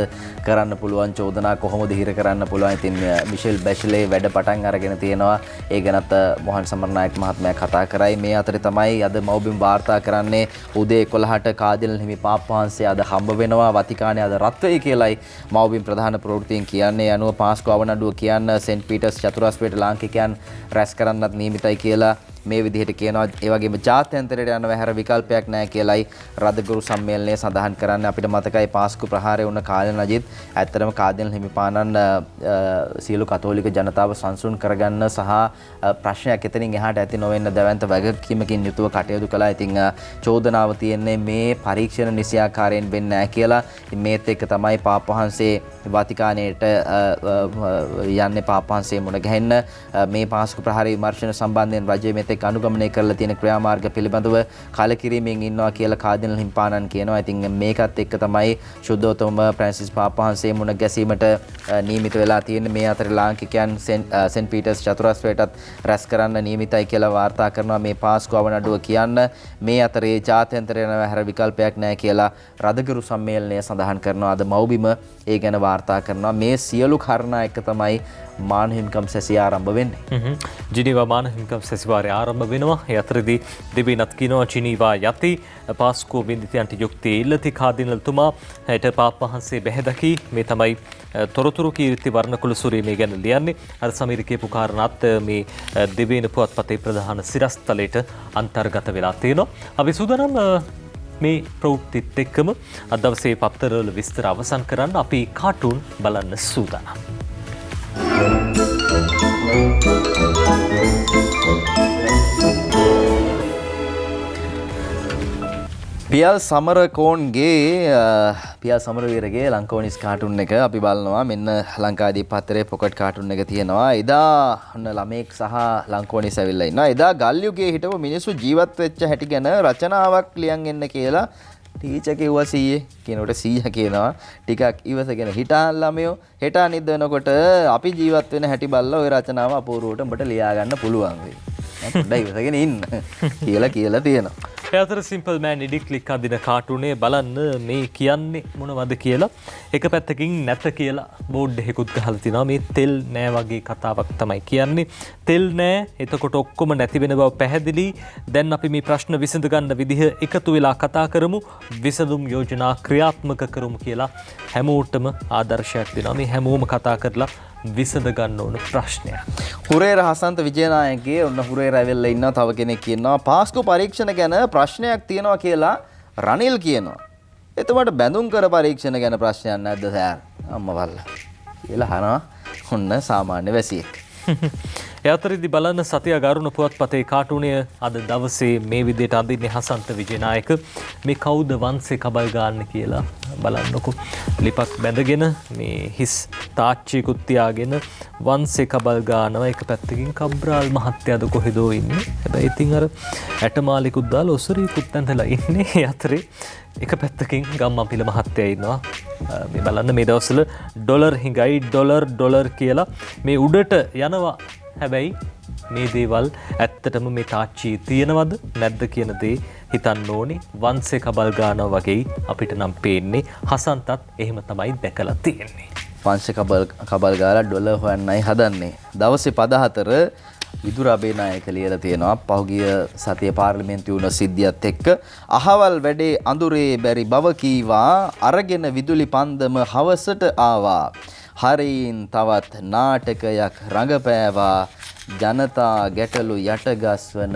කරන්න පුළුවන්, චෝදනා කොහොමද හිර කරන්න පුළුවන්. ඉතින් මිෂෙල් බැෂලේ වැඩ පටන් අරගෙන තියෙනවා. ඒ ගැනත් මොහන් සමරනායක මහත්මයා කතා කරයි. මේ අතරේ තමයි අද මව්බිම් වාර්තා කරන්නේ උදේ 11ට කාදිනල් හිමි පාප් වහන්සේ අද හම්බ වෙනවා. වතිකානේ අද රත් වෙයි කියලායි මව්බිම් ප්‍රධාන ප්‍රවෘත්තියෙන් කියන්නේ. අනුව පාස්කු අවනඩුව කියන්න සෙන්ට් පීටර්ස් චතුරස්‍රයට ලාංකිකයන් රැස් කරන්නත් නියමිතයි කියලා මේ විදිහට කියනවා. ඒ වගේම ජාත්‍යන්තරයට යනවා හැර විකල්පයක් නැහැ කියලායි රදගුරු සම්මේලනය සඳහන් කරන්නේ. අපිට මතකයි පාස්කු ප්‍රහාරය වුණ කාලෙන් අජිත් ඇත්තටම කාදිනල් හිමිපාණන් සියලු කතෝලික ජනතාව සංසුන් කරගන්න සහ ප්‍රශ්නයක් එතනින් එහාට ඇති නොවෙන්න දැවැන්ත වගකීමකින් යුතුව කටයුතු කළා. ඉතින් චෝදනාව තියෙන්නේ මේ පරීක්ෂණ නිසියාකාරයෙන් වෙන්නේ නැහැ කියලා. මේත් එක්ක තමයි පාප් වහන්සේ වතිකානයට යන්නේ. පාප් වහන්සේ මුණ ගැහෙන්න මේ පාස්කු ප්‍රහාරය විමර්ශන සම්බන්ධයෙන් රජයේ මෙතෙක් අනුගමනය කරලා තියෙන ක්‍රියාමාර්ග පිළිබඳව කලකිරීමෙන් ඉන්නවා කියලා කාදිනල් හිමිපාණන් කියනවා. ඉතින් මේකත් එක්ක තමයි ශුද්ධෝත්තම ප්‍රැන්සිස් පාප් වහන්සේ මුණ ගැසීමට නියමිත වෙලා තියෙන්නේ. මේ අතර ලාංකිකයන් සෙන්ට් පීටර්ස් චතුරස්‍රයටත් රැස් කරන්න නියමිතයි කියලා වාර්තා කරනවා. මේ පාස්කු අවනඩුව කියන්න මේ අතරේ ජාත්‍යන්තරය යන හැර විකල්පයක් නැහැ කියලා රදගුරු සම්මේලනය සඳහන් කරනවා. අද මව්බිම ඒ ගැන වාර්තා කරනවා. මේ සියලු කාරණා එක්ක තමයි මානව හිමිකම් සැසිය ආරම්භ වෙන්නේ. ජිනීවා මානව හිමිකම් සැසිවාරය ආරම්භ වෙනවා. ඒ අතරදී දෙවිනත් කියනවා ජිනීවා යති පාස්කු බින්දිතයන්ට යුක්ති ඉල්ලති කාදිනල්තුමා හෙට පාප් වහන්සේ බැහැදකි. මේ තමයි තොරතුරු කීර්ති වර්ණකුළු සූරිය මේ ගැන ලියන්නේ. අර සමීර කියපු කාරණාත් මේ දෙවින පුවත්පතේ ප්‍රධාන සිරස්තලයට අන්තර්ගත වෙලා තියෙනවා. අපි සූදානම් මේ ප්‍රවෘත්තිත් එක්කම අද දවසේ පත්තරවල විස්තර අවසන් කරන්න අපි කාටුන් බලන්න සූදානම්. පියල් සමරකෝන්ගේ පියල් සමරවීරගේ ලංකෝනිස් කාටුන් එක අපි බලනවා. මෙන්න ලංකාදීප පත්තරේ පොකට් කාටුන් එක තියෙනවා. එදා ඔන්න ළමෙක් සහ ලංකෝනිස් ඇවිල්ලා ඉන්නවා. එදා ගල්යුගේ හිටපු මිනිස්සු ජීවත් වෙච්ච හැටි ගැන රචනාවක් ලියන් එන්න කියලා ටීචර් කිව්වා සීයේ. කියනකොට සීයා කියනවා ටිකක් ඉවසගෙන හිටාන් ළමයෝ හෙට නිදනකොට අපි ජීවත් වෙන හැටි බලලා ওই රචනාව අපූර්වවට උඹට ලියා ගන්න පුළුවන් වෙයි. පොඩ්ඩක් ඉවසගෙන ඉන්න කියලා තියෙනවා. ඒ අතර සිම්පල් මෑන් ඉඩික්ලික් අදින කාටුනේ බලන්න මේ කියන්නේ මොනවද කියලා. එක පැත්තකින් නැත කියලා බෝඩ් එකකුත් ගහලා තිනවා. මේ තෙල් නෑ වගේ කතාවක් තමයි කියන්නේ. තෙල් නෑ එතකොට ඔක්කොම නැති වෙන බව පැහැදිලි. දැන් අපි මේ ප්‍රශ්න විසඳ ගන්න විදිහ එකතු වෙලා කතා කරමු. විසඳුම් යෝජනා ක්‍රියාත්මක කරමු කියලා හැමෝටම ආදර්ශයක් දෙනවා. මේ හැමෝම කතා කරලා විසඳ ගන්න ඕන ප්‍රශ්නයක්. හුරේර හසන්ත විජයනායකගේ ඔන්න හුරේර ඇවිල්ලා ඉන්නවා. තව කෙනෙක් කියනවා පාස්කු පරීක්ෂණ ගැන ප්‍රශ්නයක් තියෙනවා කියලා රනිල් කියනවා. එතකොට බැඳුම් කර පරීක්ෂණ ගැන ප්‍රශ්නයක් නැද්ද සෑර්? අම්මවල්ලා කියලා අහනවා ඔන්න සාමාන්‍ය වැසියෙක්. ඒ අතරදී බලන්න සතිය ගරුණ පුවත්පතේ කාටුනය අද දවසේ මේ විදිහට අඳින්නේ හසන්ත විජයනායක. මේ කවුද වංශේ කබල් ගන්න කියලා බලන්නකො. ලිපක් බැඳගෙන මේ හිස් තාච්චියකුත් තියාගෙන වංශේ කබල් ගන්නවා. එක පැත්තකින් කබ්‍රාල් මහත්තයාද කොහෙදෝ ඉන්නේ. හැබැයි ඉතින් අර ඇටමාලිකුත් දාලා ඔසරීකුත් ඇඳලා ඉන්නේ. ඒ අතරේ එක පැත්තකින් ගම්මන්පිල මහත්තයා ඉන්නවා. මේ බලන්න මේ දවස්වල ඩොලර් හිඟයි ඩොලර් කියලා මේ උඩට යනවා. හැබැයි මේ දේවල් ඇත්තටම මේ තාච්චි තියෙනවද නැද්ද කියන දේ හිතන්න ඕනේ. වංශේ කබල් ගන්නවා වගේ අපිට නම් පේන්නේ. හසන්තත් එහෙම තමයි දැකලා තියෙන්නේ. වංශේ කබල් ගාලා ඩොලර් හොයන්නයි හදන්නේ. දවසේ පද 4 විදුර අබේනායක ලියලා තියෙනවා. පහුගිය සතියේ පාර්ලිමේන්තුවේ වුණ සිද්ධියත් එක්ක අහවල් වැඩේ අඳුරේ බැරි බව කීවා. අරගෙන විදුලි පන්දම හවසට ආවා. හරියින් තවත් නාටකයක් රඟපෑවා ජනතා ගැටලු යටගස්වන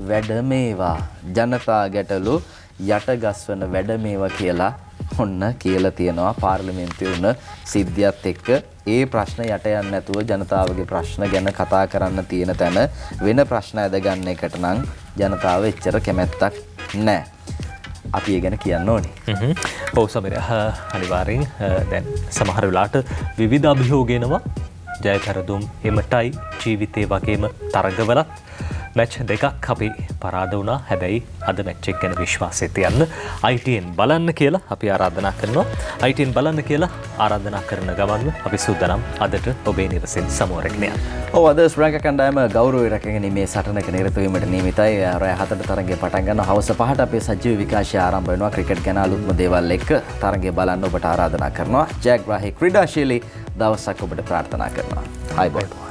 වැඩමේවා ජනතා ගැටලු යටගස්වන වැඩමේවා කියලා ඔන්න කියලා තියෙනවා පාර්ලිමේන්තුවේ වුණ සිද්ධියත් එක්ක ඒ ප්‍රශ්න යට යන්නේ නැතුව ජනතාවගේ ප්‍රශ්න ගැන කතා කරන්න තියෙන තැන වෙන ප්‍රශ්න ඇදගන්න එකට නම් ජනතාව එච්චර කැමැත්තක් නැහැ. අපි ඒ ගැන කියන්න ඕනේ. ඔව් සමීර අනිවාර්යෙන් දැන් සමහර වෙලාවට විවිධ අභියෝග එනවා. ජය පෙරදුම් එමටයි ජීවිතේ වගේම තරගවලත් මැච් දෙකක් අපි පරාද වුණා. හැබැයි අද මැච් එක ගැන විශ්වාසය තියන්න ITN බලන්න කියලා අපි ආරාධනා කරනවා. ITN බලන්න කියලා ආරාධනා කරන ගමන්ම අපි සූදානම් අදට ඔබේ නිවසෙන් සමුවරගෙන යන්න. ඔව් අද ශ්‍රී ලංකා කණ්ඩායම ගෞරවය රැකගෙන මේ සටනක නිරත වීමට නියමිතයි. රෑ 7ට තරගය පටන් ගන්නවා. හවස 5ට අපේ සජීව විකාශය ආරම්භ වෙනවා. ක්‍රිකට් ගැන අලුත්ම දේවල් එක්ක තරගය බලන්න ඔබට ආරාධනා කරනවා. ජයග්‍රාහී ක්‍රීඩාශීලී දවසක් ඔබට ප්‍රාර්ථනා කරනවා. ආයුබෝවන්.